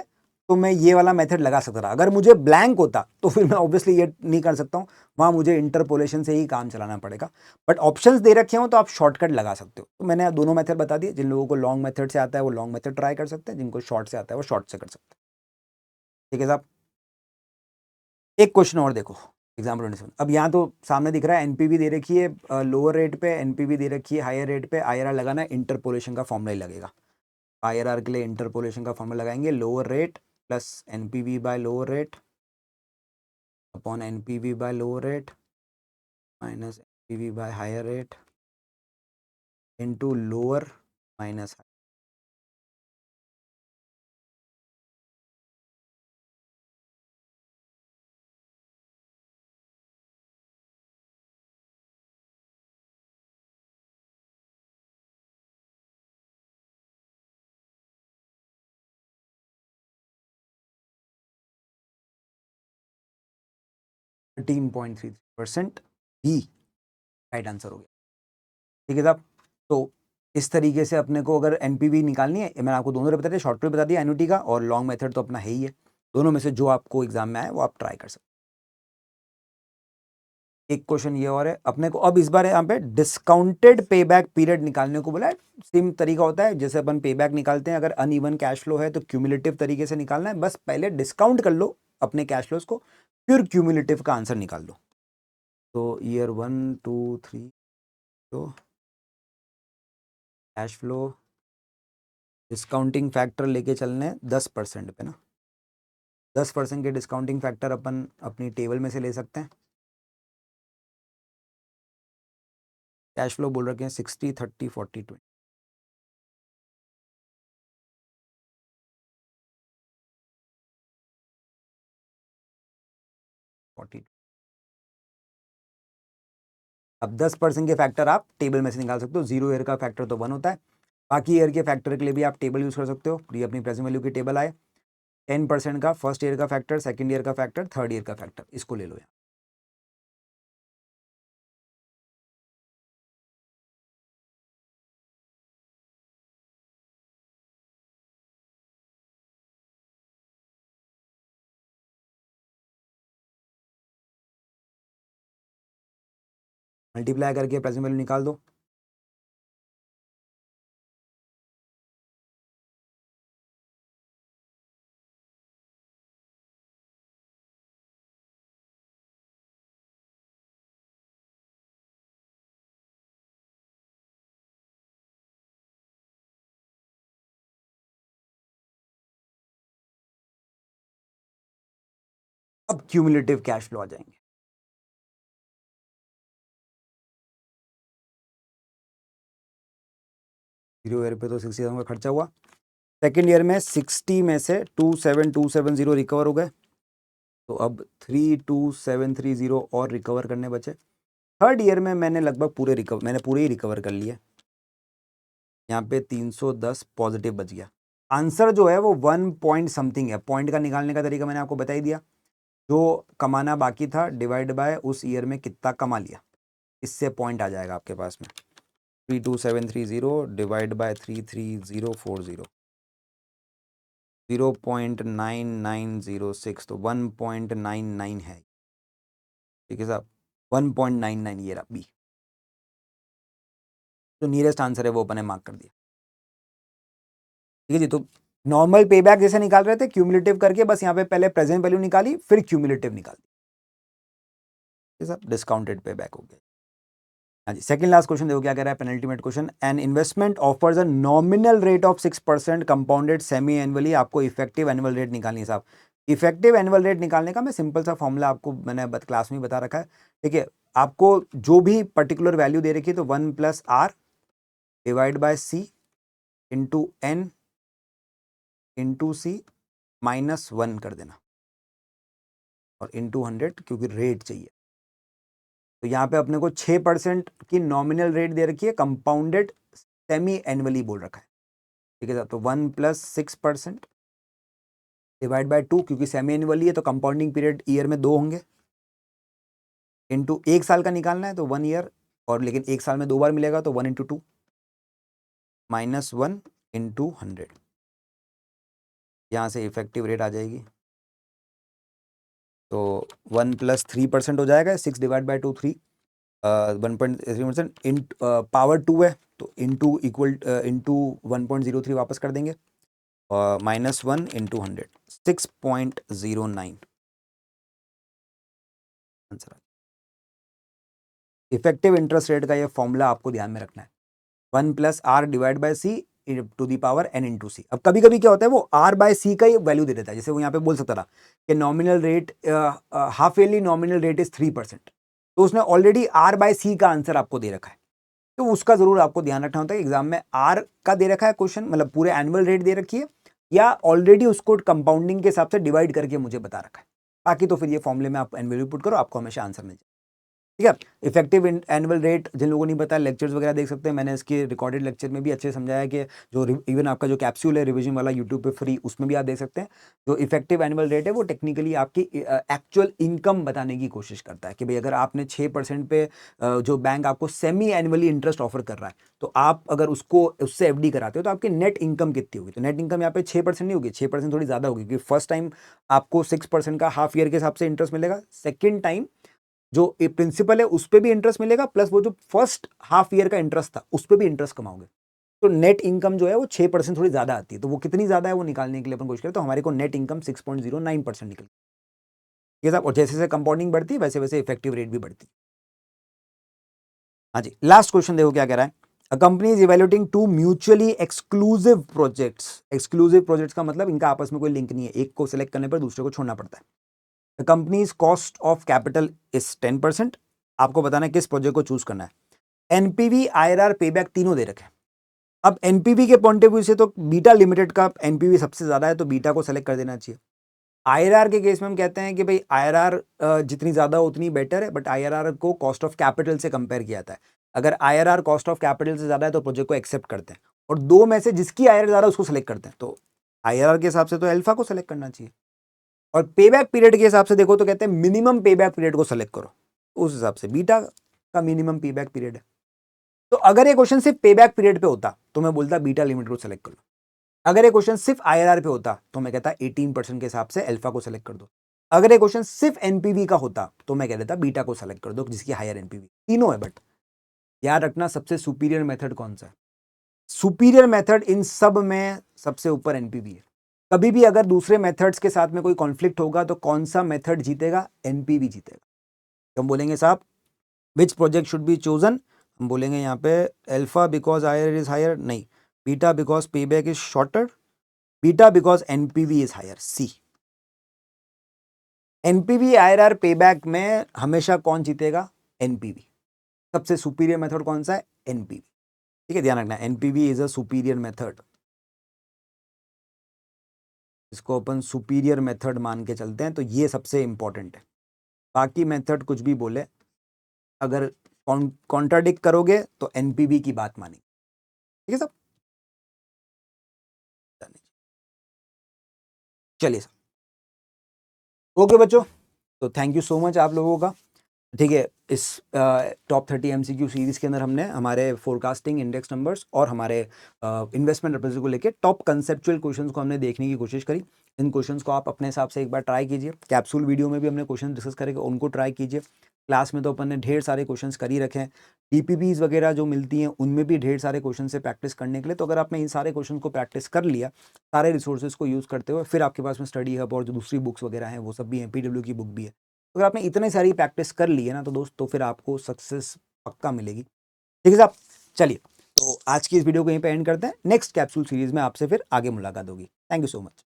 तो मैं ये वाला मेथड लगा सकता था। अगर मुझे ब्लैंक होता तो फिर मैं ऑब्वियसली ये नहीं कर सकता हूँ, वहाँ मुझे इंटरपोलेशन से ही काम चलाना पड़ेगा। बट ऑप्शंस दे रखे हो तो आप शॉर्टकट लगा सकते हो। तो मैंने दोनों मेथड बता दिए। जिन लोगों को लॉन्ग मेथड से आता है वो लॉन्ग मेथड ट्राई कर सकते हैं, जिनको शॉर्ट से आता है वो शॉर्ट से कर सकते हैं, ठीक है साहब। एक क्वेश्चन और देखो, एग्जाम्पल 27। अब यहाँ तो सामने दिख रहा है एनपीवी दे रखी है लोअर रेट पे, एनपीवी दे रखी है हायर रेट पे, IRR लगाना है, इंटरपोलेशन का फॉर्मूला ही लगेगा। IRR के लिए इंटरपोलेशन का फॉर्मूला लगाएंगे, lower rate plus NPV by lower rate upon NPV by lower rate minus NPV by higher rate into lower minus 13.3% B right answer हो गया, ठीक है साहब। तो इस तरीके से अपने को अगर एनपीवी निकालनी है, मैंने आपको दोनों बता दिया, शॉर्ट बता दिया एन्युटी का, और लॉन्ग मेथड तो अपना है ही है। दोनों में से जो आपको एग्जाम में आए वो आप ट्राई कर सकते हैं। एक क्वेश्चन ये और है अपने को, अब इस बार यहाँ पे डिस्काउंटेड पे बैक पीरियड निकालने को बोला है। सेम तरीका होता है जैसे अपन पे बैक निकालते हैं, अगर अनइवन कैश फ्लो है तो क्यूमुलेटिव तरीके से निकालना है, बस पहले डिस्काउंट कर लो अपने कैश फ्लोज को, फिर क्यूमुलेटिव का आंसर निकाल लो। तो ईयर 1 2 3 तो कैश फ्लो डिस्काउंटिंग फैक्टर लेके चलने 10% पे ना, 10% के डिस्काउंटिंग फैक्टर अपन अपनी टेबल में से ले सकते हैं। कैश फ्लो बोल रखे हैं 60 30 40 20, 40। अब 10% के फैक्टर आप टेबल में से निकाल सकते हो। 0 ईयर का फैक्टर तो 1 होता है, बाकी ईयर के फैक्टर के लिए भी आप टेबल यूज कर सकते हो। ये अपनी प्रेजेंट वैल्यू की टेबल आए, 10% का फर्स्ट ईयर का फैक्टर, सेकंड ईयर का फैक्टर, थर्ड ईयर का फैक्टर, इसको ले लो यहाँ। मल्टीप्लाई करके प्रेजेंट वैल्यू निकाल दो। अब क्यूमुलेटिव कैश फ्लो आ जाएंगे। 0 ईयर पे तो 60,000 का खर्चा हुआ, सेकेंड ईयर में 60 में से 27270 रिकवर हो गए, तो अब 32730 और रिकवर करने बचे। थर्ड ईयर में मैंने लगभग पूरे ही रिकवर कर लिए। यहाँ पे 310 पॉजिटिव बच गया। आंसर जो है वो 1 पॉइंट समथिंग है। पॉइंट का निकालने का तरीका मैंने आपको बता ही दिया, जो कमाना बाकी था डिवाइड बाय उस ईयर में कितना कमा लिया, इससे पॉइंट आ जाएगा आपके पास में। 32730 डिवाइड बाय 33040, 0.9906, तो 1.99 है, ठीक है साहब, 1.99 ये रहा बी। जो नियरेस्ट आंसर है वो अपने मार्क कर दिया, ठीक है जी। तो नॉर्मल पे बैक जैसे निकाल रहे थे क्यूमुलेटिव करके, बस यहाँ पे पहले प्रेजेंट वैल्यू निकाली फिर क्यूमुलेटिव निकाली, ठीक है साहब, डिस्काउंटेड पे बैक हो गया। हाँ जी, सेकंड लास्ट क्वेश्चन देखो क्या कह रहा है, penultimate question. An investment offers a nominal rate of 6% compounded semi annually. आपको इफेक्टिव एनुअल रेट निकालनी है साहब। इफेक्टिव एनुअल रेट निकालने का मैं सिंपल सा फॉर्मूला आपको मैंने क्लास में बता रखा है, ठीक है। आपको जो भी पर्टिकुलर वैल्यू दे रखी है तो 1+R divide by C into N into C -1 कर देना, और इंटू 100 क्योंकि रेट चाहिए। तो यहाँ पे अपने को 6% की नॉमिनल रेट दे रखी है, कंपाउंडेड सेमी एनुअली बोल रखा है। ठीक है साहब, तो 1 + 6% डिवाइड बाय 2, क्योंकि सेमी एनुअली है तो कंपाउंडिंग पीरियड ईयर में 2 होंगे, इनटू 1 साल का निकालना है तो 1 ईयर, और लेकिन 1 साल में 2 बार मिलेगा तो 1 × 2 -1 × 100। यहाँ से इफेक्टिव रेट आ जाएगी, तो 1 + 3% हो जाएगा, 6 डिवाइड बाय 2 3, 1.3% इन पावर 2 है तो इंटू इक्वल इंटू 1.03 वापस कर देंगे, और -1 × 100, 6.09 आंसर। इफेक्टिव इंटरेस्ट रेट का ये फॉर्मूला आपको ध्यान में रखना है, 1 + R divide by C to the power n × C। अब कभी कभी क्या होता है, वो R बाय C का ही वैल्यू दे देता है, जैसे वो यहाँ पे बोल सकता था कि nominal rate, half yearly nominal rate is 3%, तो उसने ऑलरेडी R बाय C का आंसर आपको दे रखा है, तो उसका जरूर आपको ध्यान रखना होता है। एग्जाम में R का दे रखा है क्वेश्चन, मतलब पूरे एनुअल रेट दे रखी है, या ऑलरेडी उसको कंपाउंडिंग के हिसाब से डिवाइड करके मुझे बता रखा है। बाकी तो फिर ये फॉर्मूले में आप एन वैल्यू पुट करो, आपको हमेशा आंसर मिल जाए। ठीक है, इफेक्टिव एनुअल रेट जिन लोगों को नहीं पता, लेक्चर्स वगैरह देख सकते हैं, मैंने इसके रिकॉर्डेड लेक्चर में भी अच्छे समझाया कि जो इवन आपका जो कैप्सूल है रिवीजन वाला यूट्यूब पे फ्री, उसमें भी आप देख सकते हैं। जो इफेक्टिव एनुअल रेट है वो टेक्निकली आपकी एक्चुअल इनकम बताने की कोशिश करता है कि भाई अगर आपने 6% पे जो बैंक आपको सेमी एनुअली इंटरेस्ट ऑफर कर रहा है, तो आप अगर उसको उससे एफडी कराते हो तो आपकी नेट इनकम कितनी होगी। तो नेट इनकम यहाँ पे 6% नहीं होगी, 6% थोड़ी ज्यादा होगी, क्योंकि फर्स्ट टाइम आपको 6% का हाफ ईयर के हिसाब से इंटरेस्ट मिलेगा, सेकेंड टाइम जो प्रिंसिपल है उस पर भी इंटरेस्ट मिलेगा, प्लस वो जो फर्स्ट हाफ ईयर का इंटरेस्ट था उस पर भी इंटरेस्ट कमाओगे, तो नेट इनकम जो है वो 6% थोड़ी ज्यादा आती है। तो वो कितनी ज्यादा है वो निकालने के लिए अपन कोशिश करें, तो हमारे को नेट इनकम 6.09% निकल ये साहब। और जैसे जैसे कंपाउंडिंग बढ़ती है वैसे वैसे इफेक्टिव रेट भी बढ़ती है। हाँ जी, लास्ट क्वेश्चन देखो क्या कह रहा है। A company is evaluating 2 mutually exclusive projects. Exclusive projects का मतलब इनका आपस में कोई लिंक नहीं है, एक को सिलेक्ट करने पर दूसरे को छोड़ना पड़ता है। The companies cost of capital is 10%। आपको बताना है किस प्रोजेक्ट को चूज करना है। एनपीवी, आईआरआर, पेबैक तीनों दे रखे हैं। अब एनपीवी के पॉइंट ऑफ व्यू से तो बीटा लिमिटेड का एनपीवी सबसे ज्यादा है, तो बीटा को सेलेक्ट कर देना चाहिए। आईआरआर के केस में हम कहते हैं कि भाई आईआरआर जितनी ज्यादा उतनी बेटर है, बट आईआरआर को कॉस्ट ऑफ कैपिटल से कंपेयर किया जाता है। अगर आईआरआर कॉस्ट ऑफ कैपिटल से ज्यादा है तो प्रोजेक्ट को एक्सेप्ट करते हैं, और दो में से जिसकी आईआरआर ज्यादा उसको सेलेक्ट करते हैं। तो आईआरआर के हिसाब से तो अल्फा को सेलेक्ट करना चाहिए। और पेबैक पीरियड के हिसाब से देखो तो कहते हैं मिनिमम पेबैक पीरियड को सेलेक्ट करो, उस हिसाब से बीटा का मिनिमम पेबैक पीरियड है। तो अगर ये क्वेश्चन सिर्फ पेबैक पीरियड पे होता तो मैं बोलता बीटा लिमिट को सेलेक्ट कर लो। अगर ये क्वेश्चन सिर्फ आईआरआर पे होता तो मैं कहता 18% के हिसाब से अल्फा को सेलेक्ट कर दो। अगर ये क्वेश्चन सिर्फ एनपीवी का होता तो मैं कह देता बीटा को सेलेक्ट कर दो, जिसकी हायर एनपीवी। तीनों है, बट याद रखना सबसे सुपीरियर मेथड कौन सा है। सुपीरियर मेथड इन सब में सबसे ऊपर एनपीवी है। कभी भी अगर दूसरे मेथड्स के साथ में कोई कॉन्फ्लिक्ट होगा तो कौन सा मेथड जीतेगा, एनपीवी जीतेगा। तो हम बोलेंगे साहब which project should be chosen, हम बोलेंगे यहाँ पे alpha because IRR is higher, नहीं, beta because payback is shorter, beta because NPV is higher, C. NPV IRR payback में हमेशा कौन जीतेगा, एनपीवी। सबसे सुपीरियर मेथड कौन सा है, एनपीवी। ठीक है, ध्यान रखना, NPV is a superior method, इसको अपन सुपीरियर मेथड मान के चलते हैं, तो ये सबसे इंपॉर्टेंट है। बाकी मेथड कुछ भी बोले, अगर कॉन्ट्राडिक्ट करोगे तो एनपीवी की बात मानेंगे। ठीक है सब, चलिए सब ओके बच्चों, तो थैंक यू सो मच आप लोगों का। ठीक है, इस टॉप 30 एमसीक्यू सीरीज के अंदर हमने हमारे फोरकास्टिंग, इंडेक्स नंबर्स और हमारे इन्वेस्टमेंट रिप्रेजेंट को लेके टॉप कंसेप्चुअल क्वेश्चंस को हमने देखने की कोशिश करी। इन क्वेश्चंस को आप अपने हिसाब से एक बार ट्राई कीजिए। कैप्सूल वीडियो में भी हमने क्वेश्चन डिस्कस करेंगे, उनको ट्राई कीजिए। क्लास में तो अपन ने ढेर सारे क्वेश्चंस कर ही रखे हैं। डीपीपीज वगैरह जो मिलती हैं उनमें भी ढेर सारे क्वेश्चन से प्रैक्टिस करने के लिए, तो अगर आपने इन सारे क्वेश्चन को प्रैक्टिस कर लिया सारे रिसोर्सेज को यूज़ करते हुए, फिर आपके पास में स्टडी हब और जो दूसरी बुक्स वगैरह हैं वो सब भी हैं, पीडब्ल्यू की बुक भी है। अगर आपने इतने सारी प्रैक्टिस कर ली है ना तो दोस्त, तो फिर आपको सक्सेस पक्का मिलेगी। ठीक है साहब, चलिए तो आज की इस वीडियो को यहीं पे एंड करते हैं। नेक्स्ट कैप्सूल सीरीज में आपसे फिर आगे मुलाकात होगी। Thank you so much.